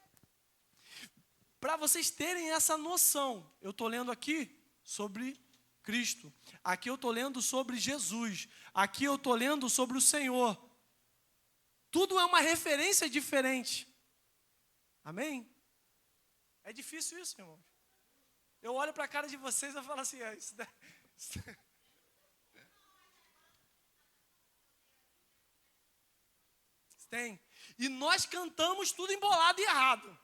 Para vocês terem essa noção. Eu estou lendo aqui sobre Cristo. Aqui eu estou lendo sobre Jesus. Aqui eu estou lendo sobre o Senhor. Tudo é uma referência diferente. Amém? É difícil isso, irmãos. Eu olho para a cara de vocês e falo assim, isso tem. E nós cantamos tudo embolado e errado.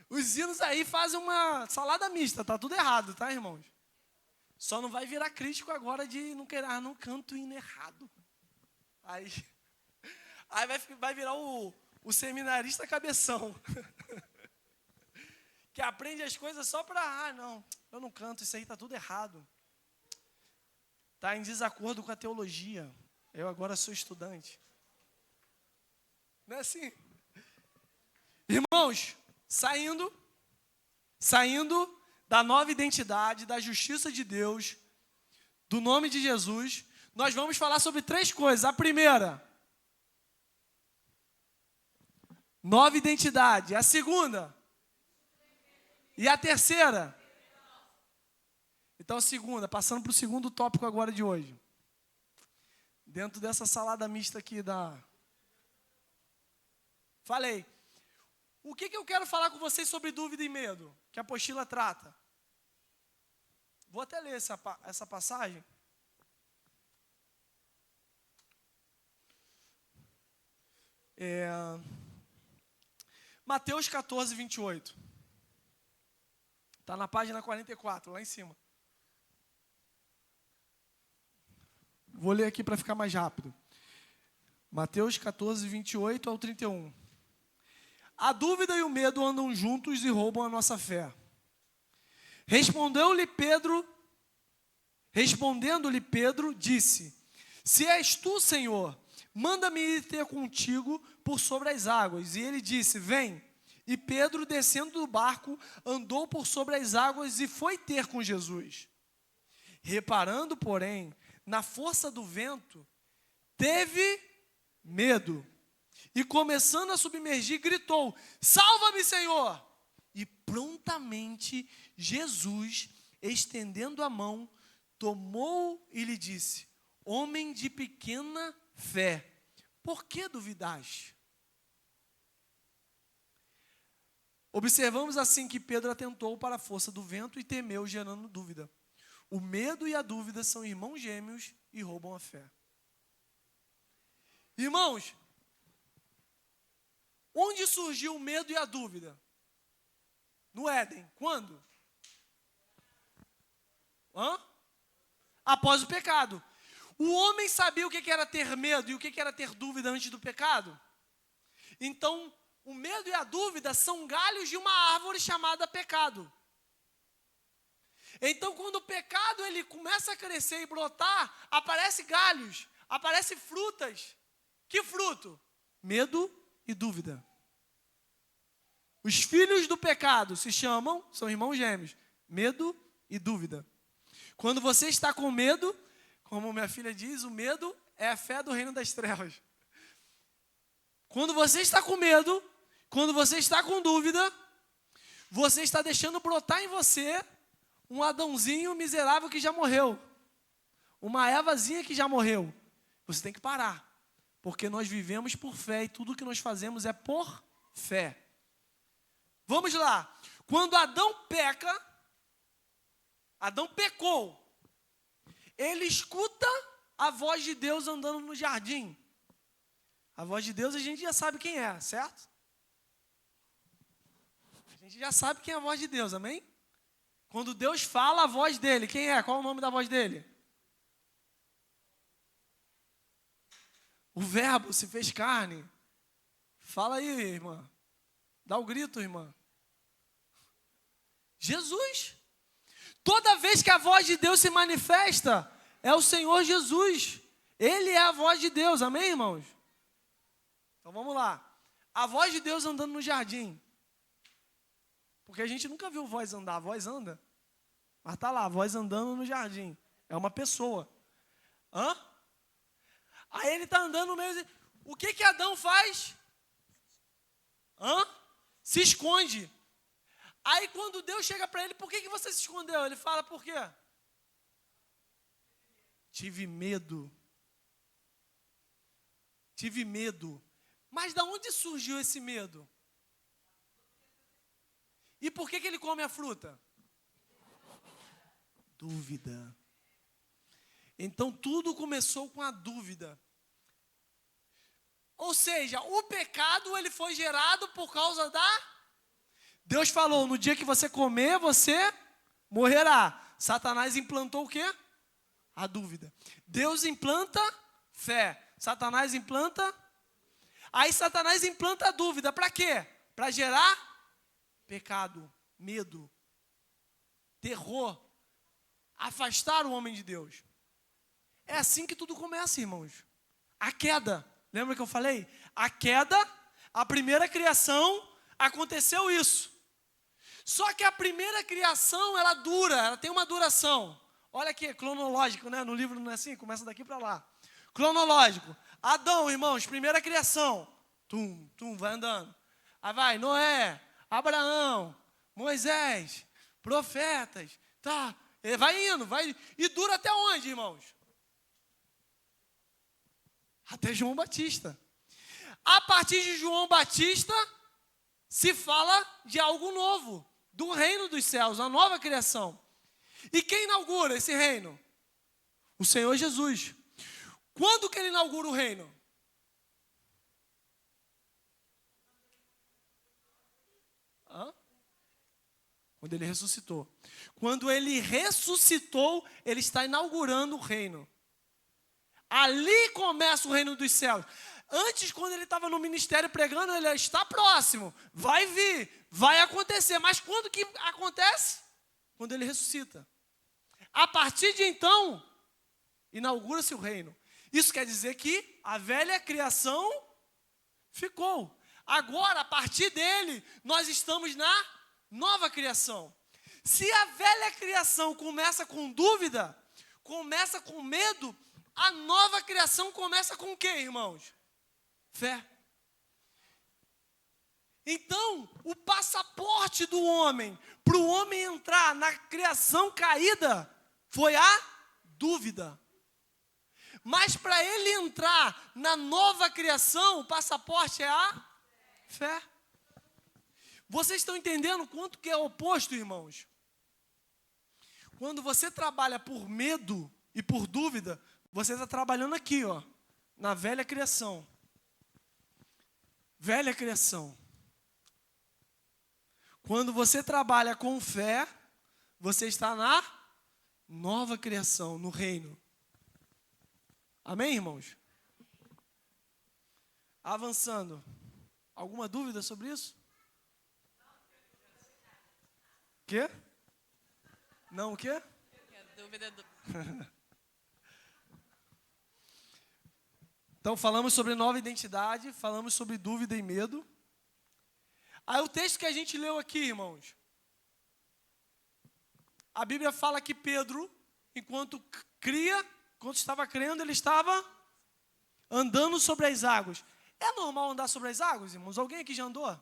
Os hinos aí fazem uma salada mista, tá tudo errado, tá, irmãos? Só não vai virar crítico agora de não querer, não canto hino errado. Aí vai virar o seminarista cabeção. Que aprende as coisas só para, não, eu não canto, isso aí tá tudo errado. Tá em desacordo com a teologia. Eu agora sou estudante. Não é assim? Irmãos, saindo da nova identidade, da justiça de Deus, do nome de Jesus, nós vamos falar sobre 3 coisas. A primeira, nova identidade. A segunda, e a terceira. Então, a segunda, passando para o segundo tópico agora de hoje. Dentro dessa salada mista aqui Falei. O que eu quero falar com vocês sobre dúvida e medo? Que a apostila trata. Vou até ler essa passagem. Mateus 14, 28. Está na página 44, lá em cima. Vou ler aqui para ficar mais rápido. Mateus 14, 28 ao 31. A dúvida e o medo andam juntos e roubam a nossa fé. Respondendo-lhe Pedro, disse: Se és tu, Senhor, manda-me ir ter contigo por sobre as águas. E ele disse: Vem. E Pedro, descendo do barco, andou por sobre as águas e foi ter com Jesus. Reparando, porém, na força do vento, teve medo. E começando a submergir, gritou: Salva-me, Senhor! E prontamente Jesus, estendendo a mão, tomou e lhe disse: Homem de pequena fé, por que duvidaste? Observamos assim que Pedro atentou para a força do vento e temeu, gerando dúvida. O medo e a dúvida são irmãos gêmeos e roubam a fé. Irmãos, onde surgiu o medo e a dúvida? No Éden. Quando? Após o pecado. O homem sabia o que era ter medo e o que era ter dúvida antes do pecado? Então, o medo e a dúvida são galhos de uma árvore chamada pecado. Então, quando o pecado ele começa a crescer e brotar, aparecem galhos, aparecem frutas. Que fruto? Medo e dúvida. Os filhos do pecado são irmãos gêmeos, medo e dúvida. Quando você está com medo, como minha filha diz, o medo é a fé do reino das trevas. Quando você está com medo, quando você está com dúvida, você está deixando brotar em você um Adãozinho miserável que já morreu. Uma Evazinha que já morreu. Você tem que parar. Porque nós vivemos por fé e tudo que nós fazemos é por fé. Vamos lá. Quando Adão pecou, ele escuta a voz de Deus andando no jardim. A voz de Deus a gente já sabe quem é, certo? A gente já sabe quem é a voz de Deus, amém? Quando Deus fala a voz dele, quem é? Qual é o nome da voz dele? O Verbo se fez carne. Fala aí, irmã. Dá o grito, irmã. Jesus. Toda vez que a voz de Deus se manifesta, é o Senhor Jesus. Ele é a voz de Deus, amém, irmãos? Então vamos lá. A voz de Deus andando no jardim. Porque a gente nunca viu voz andar, a voz anda. Mas está lá, a voz andando no jardim. É uma pessoa. Aí ele está andando no meio. O que Adão faz? Se esconde. Aí quando Deus chega para ele, por que você se escondeu? Ele fala, por quê? Tive medo. Tive medo. Mas de onde surgiu esse medo? E por que ele come a fruta? Dúvida. Então tudo começou com a dúvida. Ou seja, o pecado ele foi gerado por causa da... Deus falou, no dia que você comer, você morrerá. Satanás implantou o quê? A dúvida. Deus implanta fé. Satanás implanta... Aí Satanás implanta a dúvida. Para quê? Para gerar pecado, medo, terror, afastar o homem de Deus. É assim que tudo começa, irmãos. A queda. Lembra que eu falei? A queda, a primeira criação, aconteceu isso. Só que a primeira criação, ela dura, ela tem uma duração. Olha aqui, cronológico, né? No livro não é assim? Começa daqui para lá. Cronológico. Adão, irmãos, primeira criação. Vai andando. Aí vai Noé, Abraão, Moisés, profetas. Tá, vai indo, vai. E dura até onde, irmãos? Até João Batista. A partir de João Batista, se fala de algo novo, do reino dos céus, a nova criação. E quem inaugura esse reino? O Senhor Jesus. Quando que ele inaugura o reino? Quando ele ressuscitou. Quando ele ressuscitou, ele está inaugurando o reino. Ali começa o reino dos céus. Antes, quando ele estava no ministério pregando, ele está próximo. Vai vir, vai acontecer. Mas quando que acontece? Quando ele ressuscita. A partir de então, inaugura-se o reino. Isso quer dizer que a velha criação ficou. Agora, a partir dele, nós estamos na nova criação. Se a velha criação começa com dúvida, começa com medo, a nova criação começa com o quê, irmãos? Fé. Então, o passaporte do homem, para o homem entrar na criação caída, foi a dúvida. Mas para ele entrar na nova criação, o passaporte é a fé. Vocês estão entendendo quanto que é oposto, irmãos? Quando você trabalha por medo e por dúvida, você está trabalhando aqui, ó, na velha criação. Velha criação. Quando você trabalha com fé, você está na nova criação, no reino. Amém, irmãos? Avançando. Alguma dúvida sobre isso? Quê? Não o quê? A dúvida do... Então, falamos sobre nova identidade, falamos sobre dúvida e medo. Aí o texto que a gente leu aqui, irmãos. A Bíblia fala que Pedro, enquanto estava crendo, ele estava andando sobre as águas. É normal andar sobre as águas, irmãos? Alguém aqui já andou?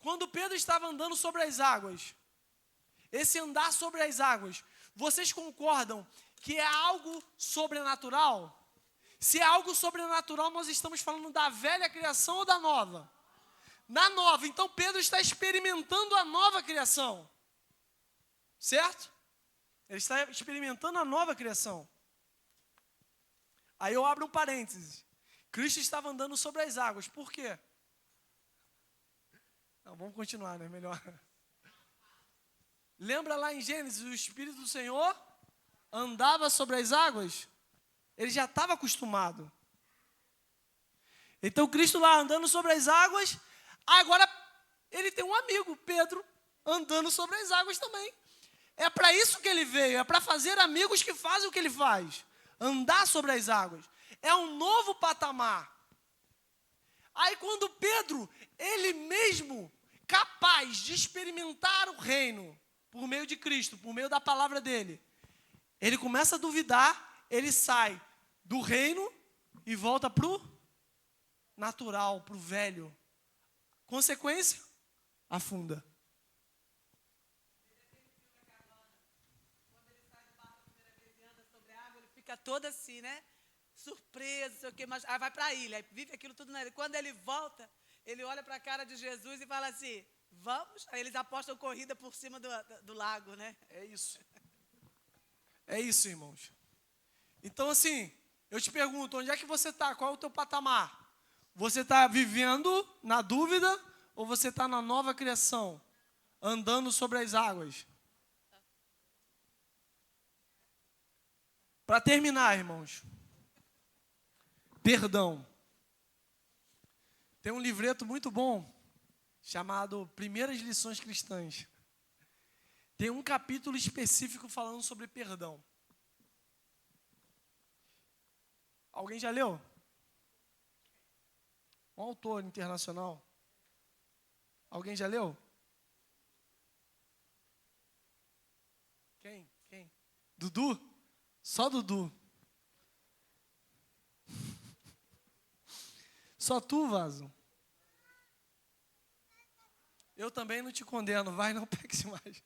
Quando Pedro estava andando sobre as águas, esse andar sobre as águas, vocês concordam que é algo sobrenatural? Se é algo sobrenatural, nós estamos falando da velha criação ou da nova? Na nova. Então, Pedro está experimentando a nova criação. Certo? Ele está experimentando a nova criação. Aí eu abro um parênteses. Cristo estava andando sobre as águas. Por quê? Não, vamos continuar, né? Melhor. Lembra lá em Gênesis, o Espírito do Senhor andava sobre as águas? Ele já estava acostumado. Então, Cristo lá andando sobre as águas, agora ele tem um amigo, Pedro, andando sobre as águas também. É para isso que ele veio, é para fazer amigos que fazem o que ele faz. Andar sobre as águas. É um novo patamar. Aí quando Pedro, ele mesmo, capaz de experimentar o reino, por meio de Cristo, por meio da palavra dele, ele começa a duvidar, ele sai do reino e volta para o natural, para o velho. Consequência? Afunda. Fica todo assim, né? Surpreso, não sei o quê, mas vai para a ilha, vive aquilo tudo na ilha. Quando ele volta, ele olha para a cara de Jesus e fala assim, vamos? Aí eles apostam corrida por cima do lago, né? É isso. É isso, irmãos. Então, assim, eu te pergunto, onde é que você está? Qual é o teu patamar? Você está vivendo na dúvida ou você está na nova criação? Andando sobre as águas? Para terminar, irmãos. Perdão. Tem um livreto muito bom, chamado Primeiras Lições Cristãs. Tem um capítulo específico falando sobre perdão. Alguém já leu? Um autor internacional. Alguém já leu? Quem? Dudu? Só Dudu. Só tu, Vaso. Eu também não te condeno. Vai, não pegue mais.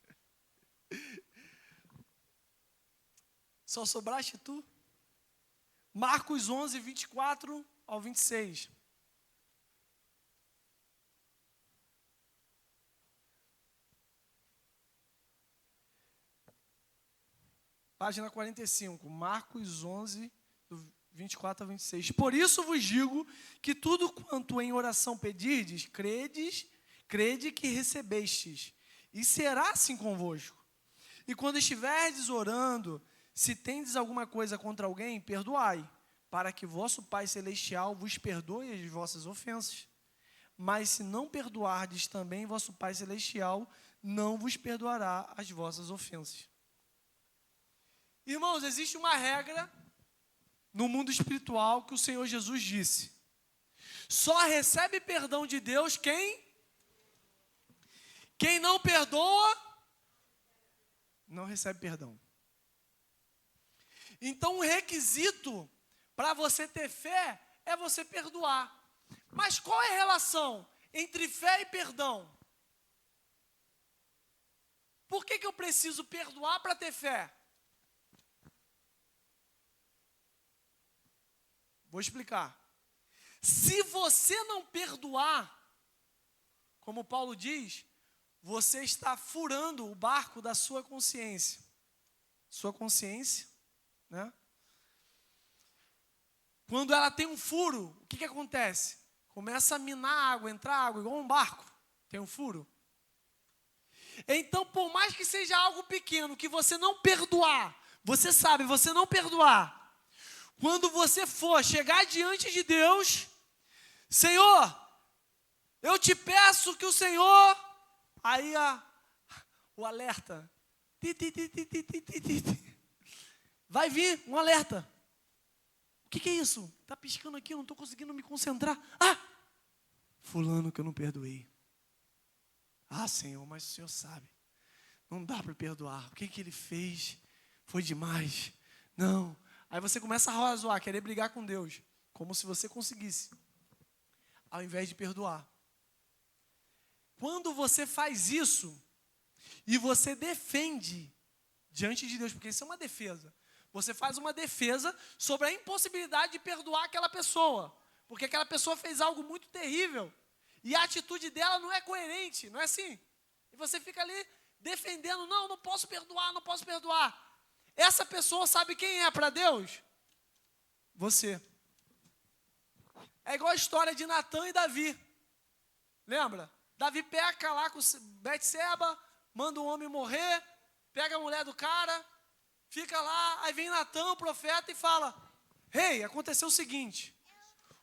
Só sobraste tu? Marcos 11, 24 ao 26. Página 45, Marcos 11, do 24 ao 26. Por isso vos digo que tudo quanto em oração pedirdes, crede que recebestes, e será assim convosco. E quando estiverdes orando, se tendes alguma coisa contra alguém, perdoai, para que vosso Pai Celestial vos perdoe as vossas ofensas. Mas se não perdoardes também, vosso Pai Celestial não vos perdoará as vossas ofensas. Irmãos, existe uma regra no mundo espiritual que o Senhor Jesus disse. Só recebe perdão de Deus quem não perdoa, não recebe perdão. Então, o requisito para você ter fé é você perdoar. Mas qual é a relação entre fé e perdão? Por que eu preciso perdoar para ter fé? Vou explicar. Se você não perdoar, como Paulo diz, você está furando o barco da sua consciência. Sua consciência, né? quando ela tem um furo, o que acontece? Começa a minar água, entrar água, igual um barco. Tem um furo. Então, por mais que seja algo pequeno, que você não perdoar, você sabe, você não perdoar, quando você for chegar diante de Deus, Senhor, eu te peço que o Senhor, aí o alerta, vai vir um alerta. O que é isso? Está piscando aqui, eu não estou conseguindo me concentrar. Fulano que eu não perdoei. Senhor, mas o Senhor sabe. Não dá para perdoar. O que ele fez foi demais. Não. Aí você começa a razoar, querer brigar com Deus. Como se você conseguisse. Ao invés de perdoar. Quando você faz isso, e você defende diante de Deus, porque isso é uma defesa. Você faz uma defesa sobre a impossibilidade de perdoar aquela pessoa. Porque aquela pessoa fez algo muito terrível. E a atitude dela não é coerente, não é assim? E você fica ali defendendo, não posso perdoar, não posso perdoar. Essa pessoa sabe quem é para Deus? Você. É igual a história de Natã e Davi. Lembra? Davi peca lá com Betseba, manda o homem morrer, pega a mulher do cara, fica lá, aí vem Natã, o profeta, e fala, Rei, aconteceu o seguinte,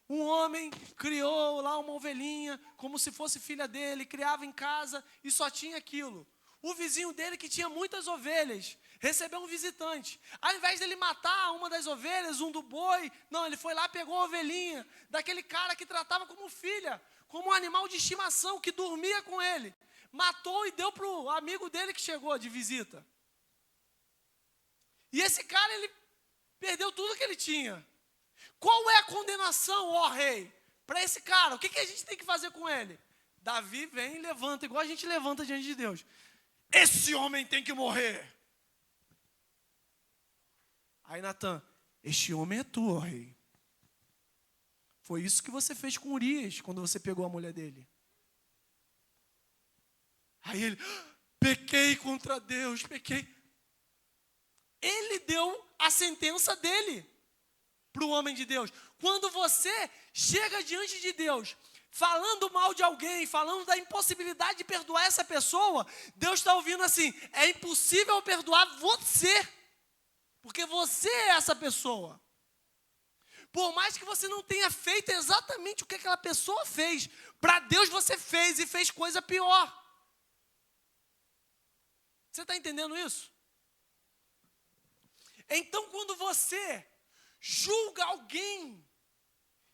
um homem criou lá uma ovelhinha, como se fosse filha dele, criava em casa e só tinha aquilo. O vizinho dele, que tinha muitas ovelhas, recebeu um visitante. Ao invés dele matar uma das ovelhas, um do boi, não, ele foi lá e pegou a ovelhinha daquele cara que tratava como filha, como um animal de estimação, que dormia com ele. Matou e deu para o amigo dele que chegou de visita. E esse cara, ele perdeu tudo que ele tinha. Qual é a condenação, ó rei, para esse cara? O que a gente tem que fazer com ele? Davi vem e levanta, igual a gente levanta diante de Deus. Esse homem tem que morrer. Aí Natã, este homem é tu, ó rei. Foi isso que você fez com Urias, quando você pegou a mulher dele. Aí ele, pequei contra Deus, pequei. Ele deu a sentença dele para o homem de Deus. Quando você chega diante de Deus, falando mal de alguém, falando da impossibilidade de perdoar essa pessoa, Deus está ouvindo assim, é impossível perdoar você, porque você é essa pessoa. Por mais que você não tenha feito exatamente o que aquela pessoa fez, para Deus você fez e fez coisa pior. Você está entendendo isso? Então, quando você julga alguém,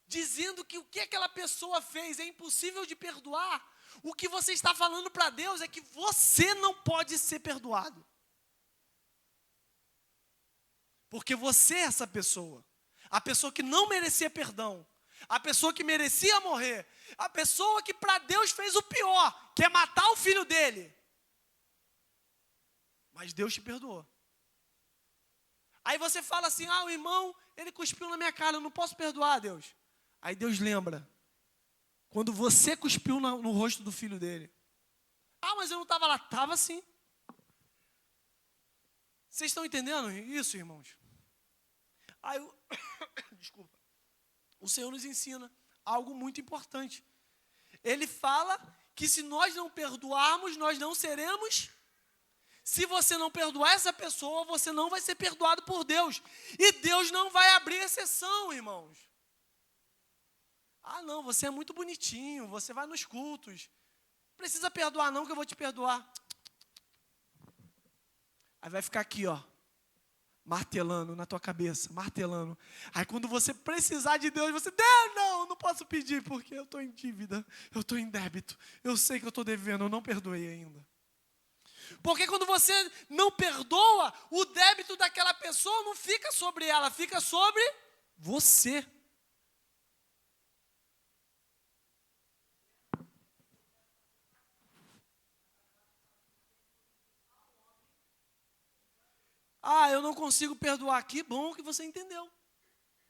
dizendo que o que aquela pessoa fez é impossível de perdoar, o que você está falando para Deus é que você não pode ser perdoado. Porque você é essa pessoa. A pessoa que não merecia perdão. A pessoa que merecia morrer. A pessoa que para Deus fez o pior, que é matar o filho dele. Mas Deus te perdoou. Aí você fala assim, o irmão, ele cuspiu na minha cara, eu não posso perdoar, Deus. Aí Deus lembra, quando você cuspiu no rosto do filho dele. Mas eu não estava lá. Estava sim. Vocês estão entendendo isso, irmãos? Desculpa. O Senhor nos ensina algo muito importante. Ele fala que se nós não perdoarmos, nós não seremos. Se você não perdoar essa pessoa, você não vai ser perdoado por Deus. E Deus não vai abrir exceção, irmãos. Não, você é muito bonitinho, você vai nos cultos. Não precisa perdoar não, que eu vou te perdoar. Aí vai ficar aqui, martelando na tua cabeça, martelando. Aí quando você precisar de Deus, você, não posso pedir, porque eu estou em dívida, eu estou em débito. Eu sei que eu estou devendo, eu não perdoei ainda. Porque quando você não perdoa, o débito daquela pessoa não fica sobre ela, fica sobre você. Eu não consigo perdoar. Que bom que você entendeu.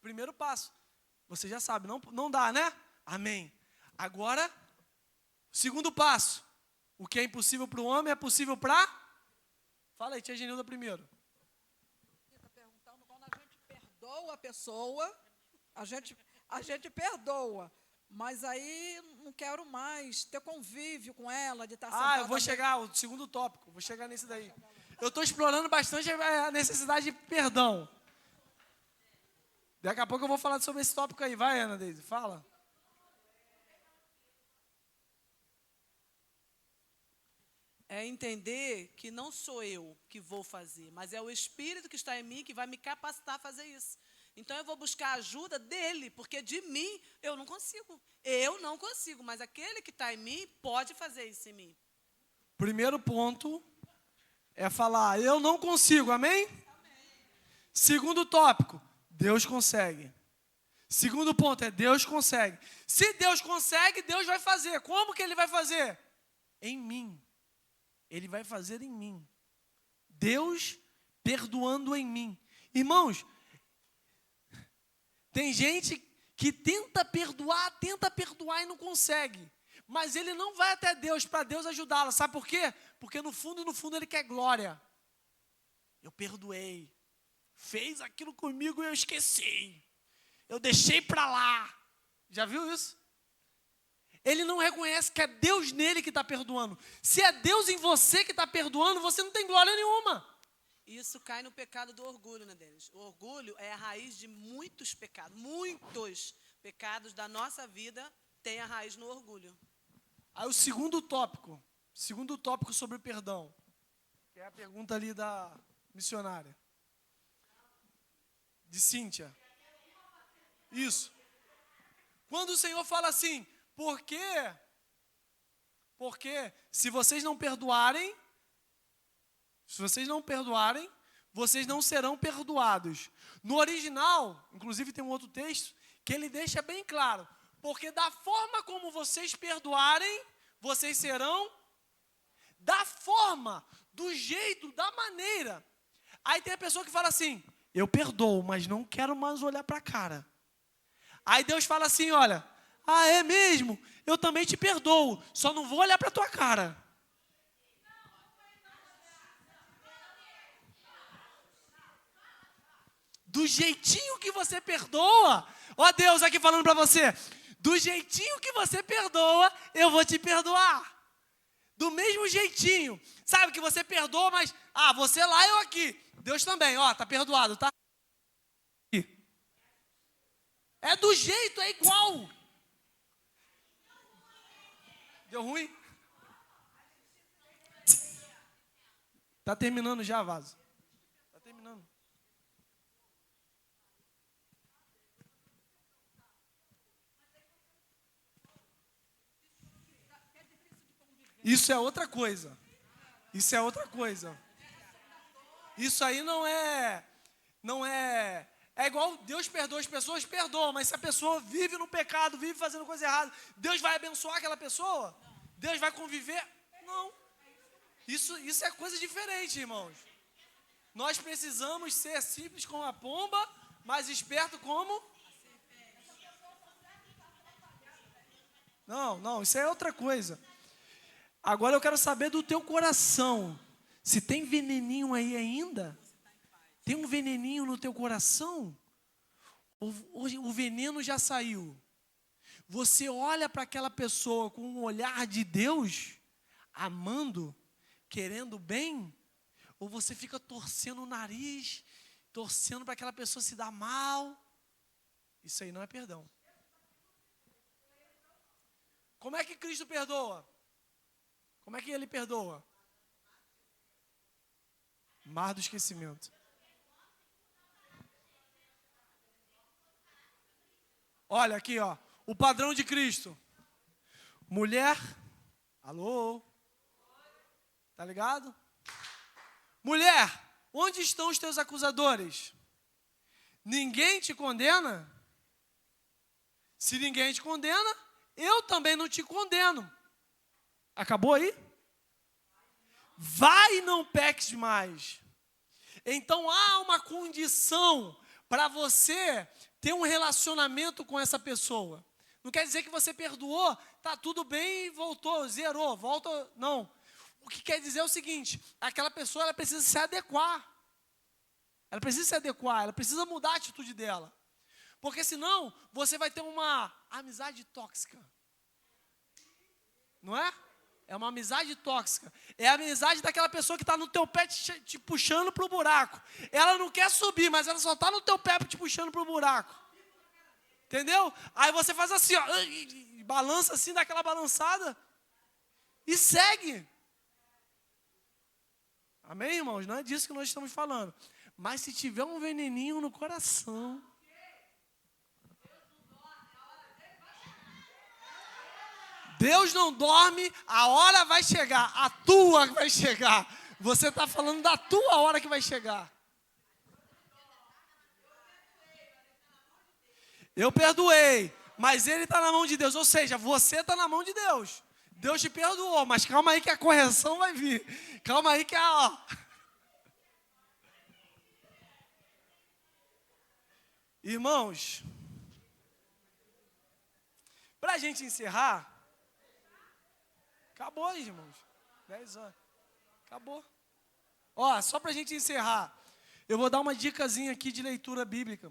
Primeiro passo. Você já sabe, não dá, né? Amém. Agora, segundo passo. O que é impossível para o homem é possível para... Fala aí, tia Genilda primeiro. Está perguntando quando a gente perdoa a pessoa, a gente perdoa, mas aí não quero mais ter convívio com ela, de estar sentada. Eu vou chegar, o segundo tópico, vou chegar nesse daí. Eu estou explorando bastante a necessidade de perdão. Daqui a pouco eu vou falar sobre esse tópico aí. Vai, Ana Deise, fala. É entender que não sou eu que vou fazer, mas é o Espírito que está em mim que vai me capacitar a fazer isso. Então, eu vou buscar a ajuda dele, porque de mim eu não consigo. Eu não consigo, mas aquele que está em mim pode fazer isso em mim. Primeiro ponto é falar, eu não consigo, amém? Segundo tópico, Deus consegue. Segundo ponto é, Deus consegue. Se Deus consegue, Deus vai fazer. Como que Ele vai fazer? Em mim. Ele vai fazer em mim. Deus perdoando em mim. Irmãos, tem gente que tenta perdoar e não consegue. Mas ele não vai até Deus para Deus ajudá-lo. Sabe por quê? Porque no fundo ele quer glória. Eu perdoei. Fez aquilo comigo e eu esqueci. Eu deixei para lá. Já viu isso? Ele não reconhece que é Deus nele que está perdoando. Se é Deus em você que está perdoando, você não tem glória nenhuma. Isso cai no pecado do orgulho, né, Denis? O orgulho é a raiz de muitos pecados. Muitos pecados da nossa vida têm a raiz no orgulho. Aí o segundo tópico sobre o perdão, que é a pergunta ali da missionária, de Cíntia. Isso. Quando o Senhor fala assim, porque se vocês não perdoarem, vocês não serão perdoados. No original, inclusive tem um outro texto, que ele deixa bem claro. Porque da forma como vocês perdoarem, vocês serão, da forma, do jeito, da maneira. Aí tem a pessoa que fala assim, eu perdoo, mas não quero mais olhar para a cara. Aí Deus fala assim, olha, é mesmo? Eu também te perdoo, só não vou olhar para a tua cara. Do jeitinho que você perdoa, ó Deus aqui falando para você, do jeitinho que você perdoa, eu vou te perdoar. Do mesmo jeitinho, sabe que você perdoa, mas, você lá, eu aqui. Deus também, tá perdoado, tá? É do jeito, é igual. Deu ruim? Tá terminando já, vaso. Tá terminando. Isso é outra coisa. Isso aí não é... É igual Deus perdoa as pessoas, perdoa, mas se a pessoa vive no pecado, vive fazendo coisa errada, Deus vai abençoar aquela pessoa? Deus vai conviver? Não. Isso é coisa diferente, irmãos. Nós precisamos ser simples como a pomba, mas esperto como... Não, isso é outra coisa. Agora eu quero saber do teu coração. Se tem veneninho aí ainda... Tem um veneninho no teu coração? O veneno já saiu. Você olha para aquela pessoa com um olhar de Deus, amando, querendo bem? Ou você fica torcendo o nariz, torcendo para aquela pessoa se dar mal? Isso aí não é perdão. Como é que Cristo perdoa? Como é que Ele perdoa? Mar do esquecimento. Olha aqui, o padrão de Cristo. Mulher, alô? Tá ligado? Mulher, onde estão os teus acusadores? Ninguém te condena? Se ninguém te condena, eu também não te condeno. Acabou aí? Vai e não peques mais. Então há uma condição para você ter um relacionamento com essa pessoa. Não quer dizer que você perdoou, tá tudo bem e voltou, zerou, volta, não. O que quer dizer é o seguinte, aquela pessoa ela precisa se adequar. Ela precisa mudar a atitude dela. Porque senão você vai ter uma amizade tóxica. Não é? É uma amizade tóxica. É a amizade daquela pessoa que está no teu pé te puxando para o buraco. Ela não quer subir, mas ela só está no teu pé te puxando para o buraco. Entendeu? Aí você faz assim, ó, balança assim, dá aquela balançada e segue. Amém, irmãos? Não é disso que nós estamos falando. Mas se tiver um veneninho no coração... Deus não dorme, a hora vai chegar, a tua vai chegar. Você está falando da tua hora que vai chegar. Eu perdoei, mas ele está na mão de Deus. Ou seja, você está na mão de Deus. Deus te perdoou, mas calma aí que a correção vai vir. Calma aí que a... Irmãos, para a gente encerrar... Acabou, irmãos. 10 horas. Acabou. Ó, só para a gente encerrar, eu vou dar uma dicasinha aqui de leitura bíblica.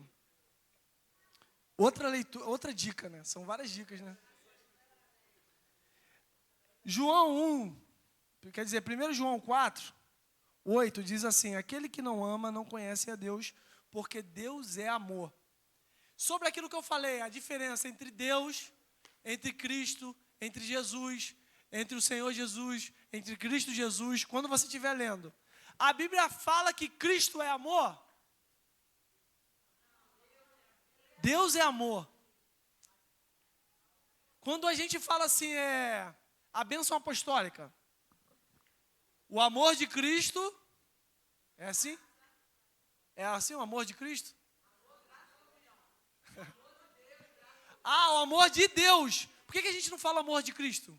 Outra dica, né? São várias dicas, né? João 1, quer dizer, 1 João 4, 8, diz assim: aquele que não ama não conhece a Deus, porque Deus é amor. Sobre aquilo que eu falei, a diferença entre Deus, entre Cristo, entre Jesus, entre o Senhor Jesus, entre Cristo e Jesus, quando você estiver lendo, a Bíblia fala que Cristo é amor? Deus é amor. Quando a gente fala assim, a bênção apostólica, o amor de Cristo, é assim? É assim o amor de Cristo? Ah, o amor de Deus. Por que a gente não fala amor de Cristo?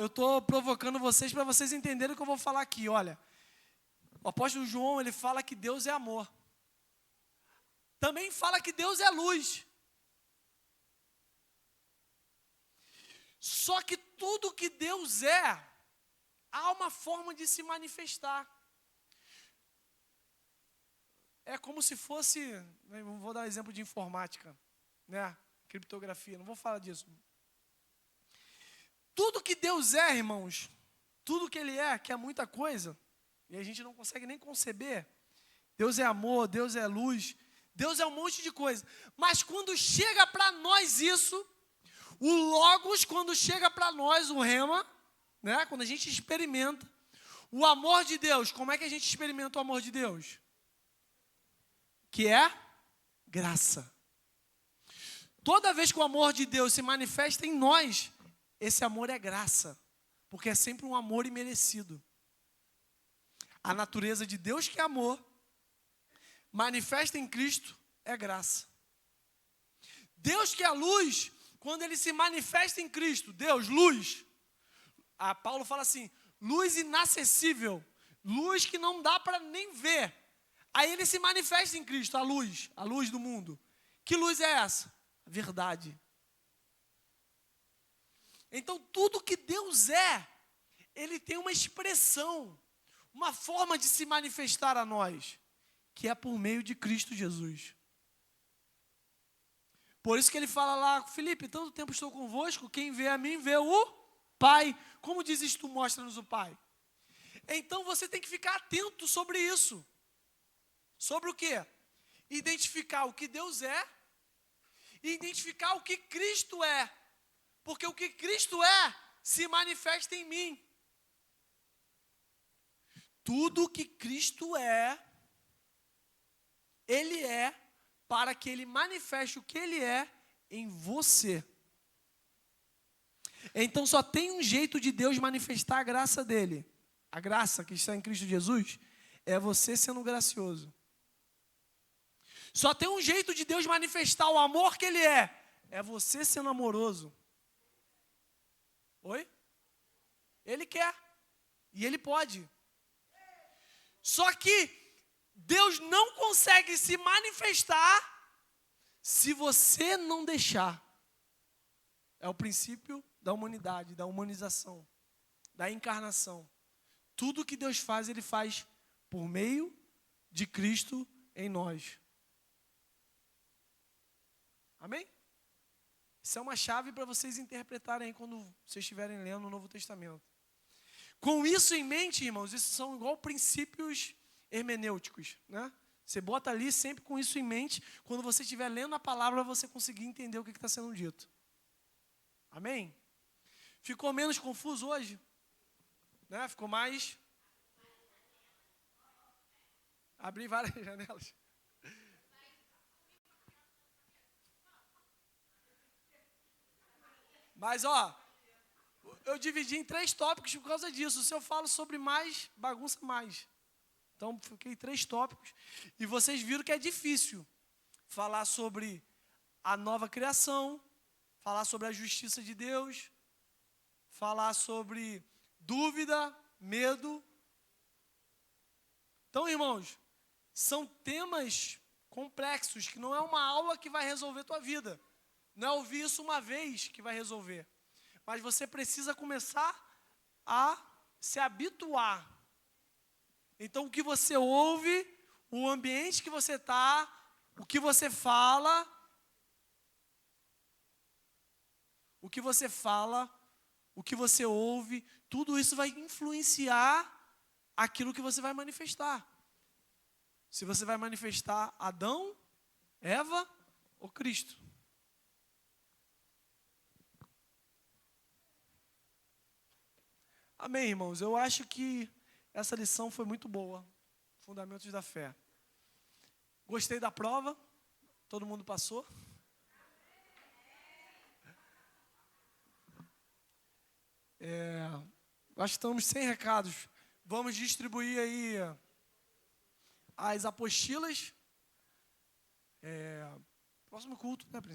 Eu tô provocando vocês para vocês entenderem o que eu vou falar aqui. Olha, o apóstolo João, ele fala que Deus é amor. Também fala que Deus é luz. Só que tudo que Deus é, há uma forma de se manifestar. É como se fosse, vou dar um exemplo de informática, né? Criptografia, não vou falar disso. Tudo que Deus é, irmãos, tudo que Ele é, que é muita coisa, e a gente não consegue nem conceber. Deus é amor, Deus é luz, Deus é um monte de coisa. Mas quando chega para nós isso, o Logos, quando chega para nós, o Rema, né, quando a gente experimenta o amor de Deus, como é que a gente experimenta o amor de Deus? Que é graça. Toda vez que o amor de Deus se manifesta em nós, esse amor é graça, porque é sempre um amor imerecido. A natureza de Deus, que é amor, manifesta em Cristo, é graça. Deus, que é luz, quando Ele se manifesta em Cristo, Deus, luz. Paulo fala assim, luz inacessível, luz que não dá para nem ver. Aí Ele se manifesta em Cristo, a luz do mundo. Que luz é essa? A verdade. Então, tudo que Deus é, Ele tem uma expressão, uma forma de se manifestar a nós, que é por meio de Cristo Jesus. Por isso que Ele fala lá, Filipe, tanto tempo estou convosco, quem vê a mim vê o Pai. Como dizes tu, mostra-nos o Pai. Então, você tem que ficar atento sobre isso. Sobre o quê? Identificar o que Deus é e identificar o que Cristo é. Porque o que Cristo é, se manifesta em mim. Tudo que Cristo é, Ele é para que Ele manifeste o que Ele é em você. Então só tem um jeito de Deus manifestar a graça dEle. A graça que está em Cristo Jesus é você sendo gracioso. Só tem um jeito de Deus manifestar o amor que Ele é você sendo amoroso. Oi? Ele quer. E Ele pode. Só que Deus não consegue se manifestar se você não deixar. É o princípio da humanidade, da humanização. da encarnação. Tudo que Deus faz, Ele faz por meio de Cristo em nós. Amém? Isso é uma chave para vocês interpretarem aí quando vocês estiverem lendo o Novo Testamento. Com isso em mente, irmãos, isso são igual princípios hermenêuticos, né? Você bota ali sempre com isso em mente, quando você estiver lendo a palavra, você conseguir entender o que está sendo dito. Amém? Ficou menos confuso hoje? Né? Ficou mais? Abri várias janelas. Mas, eu dividi em 3 tópicos por causa disso. Se eu falo sobre mais, bagunça mais. Então, fiquei em 3 tópicos. E vocês viram que é difícil falar sobre a nova criação, falar sobre a justiça de Deus, falar sobre dúvida, medo. Então, irmãos, são temas complexos, que não é uma aula que vai resolver a tua vida. Não é ouvir isso uma vez que vai resolver. Mas você precisa começar a se habituar. Então, o que você ouve, o ambiente que você está, o que você fala, o que você ouve, tudo isso vai influenciar aquilo que você vai manifestar. Se você vai manifestar Adão, Eva ou Cristo. Amém, irmãos? Eu acho que essa lição foi muito boa. Fundamentos da fé. Gostei da prova? Todo mundo passou? Acho que estamos sem recados. Vamos distribuir aí as apostilas. Próximo culto, né, Príncipe?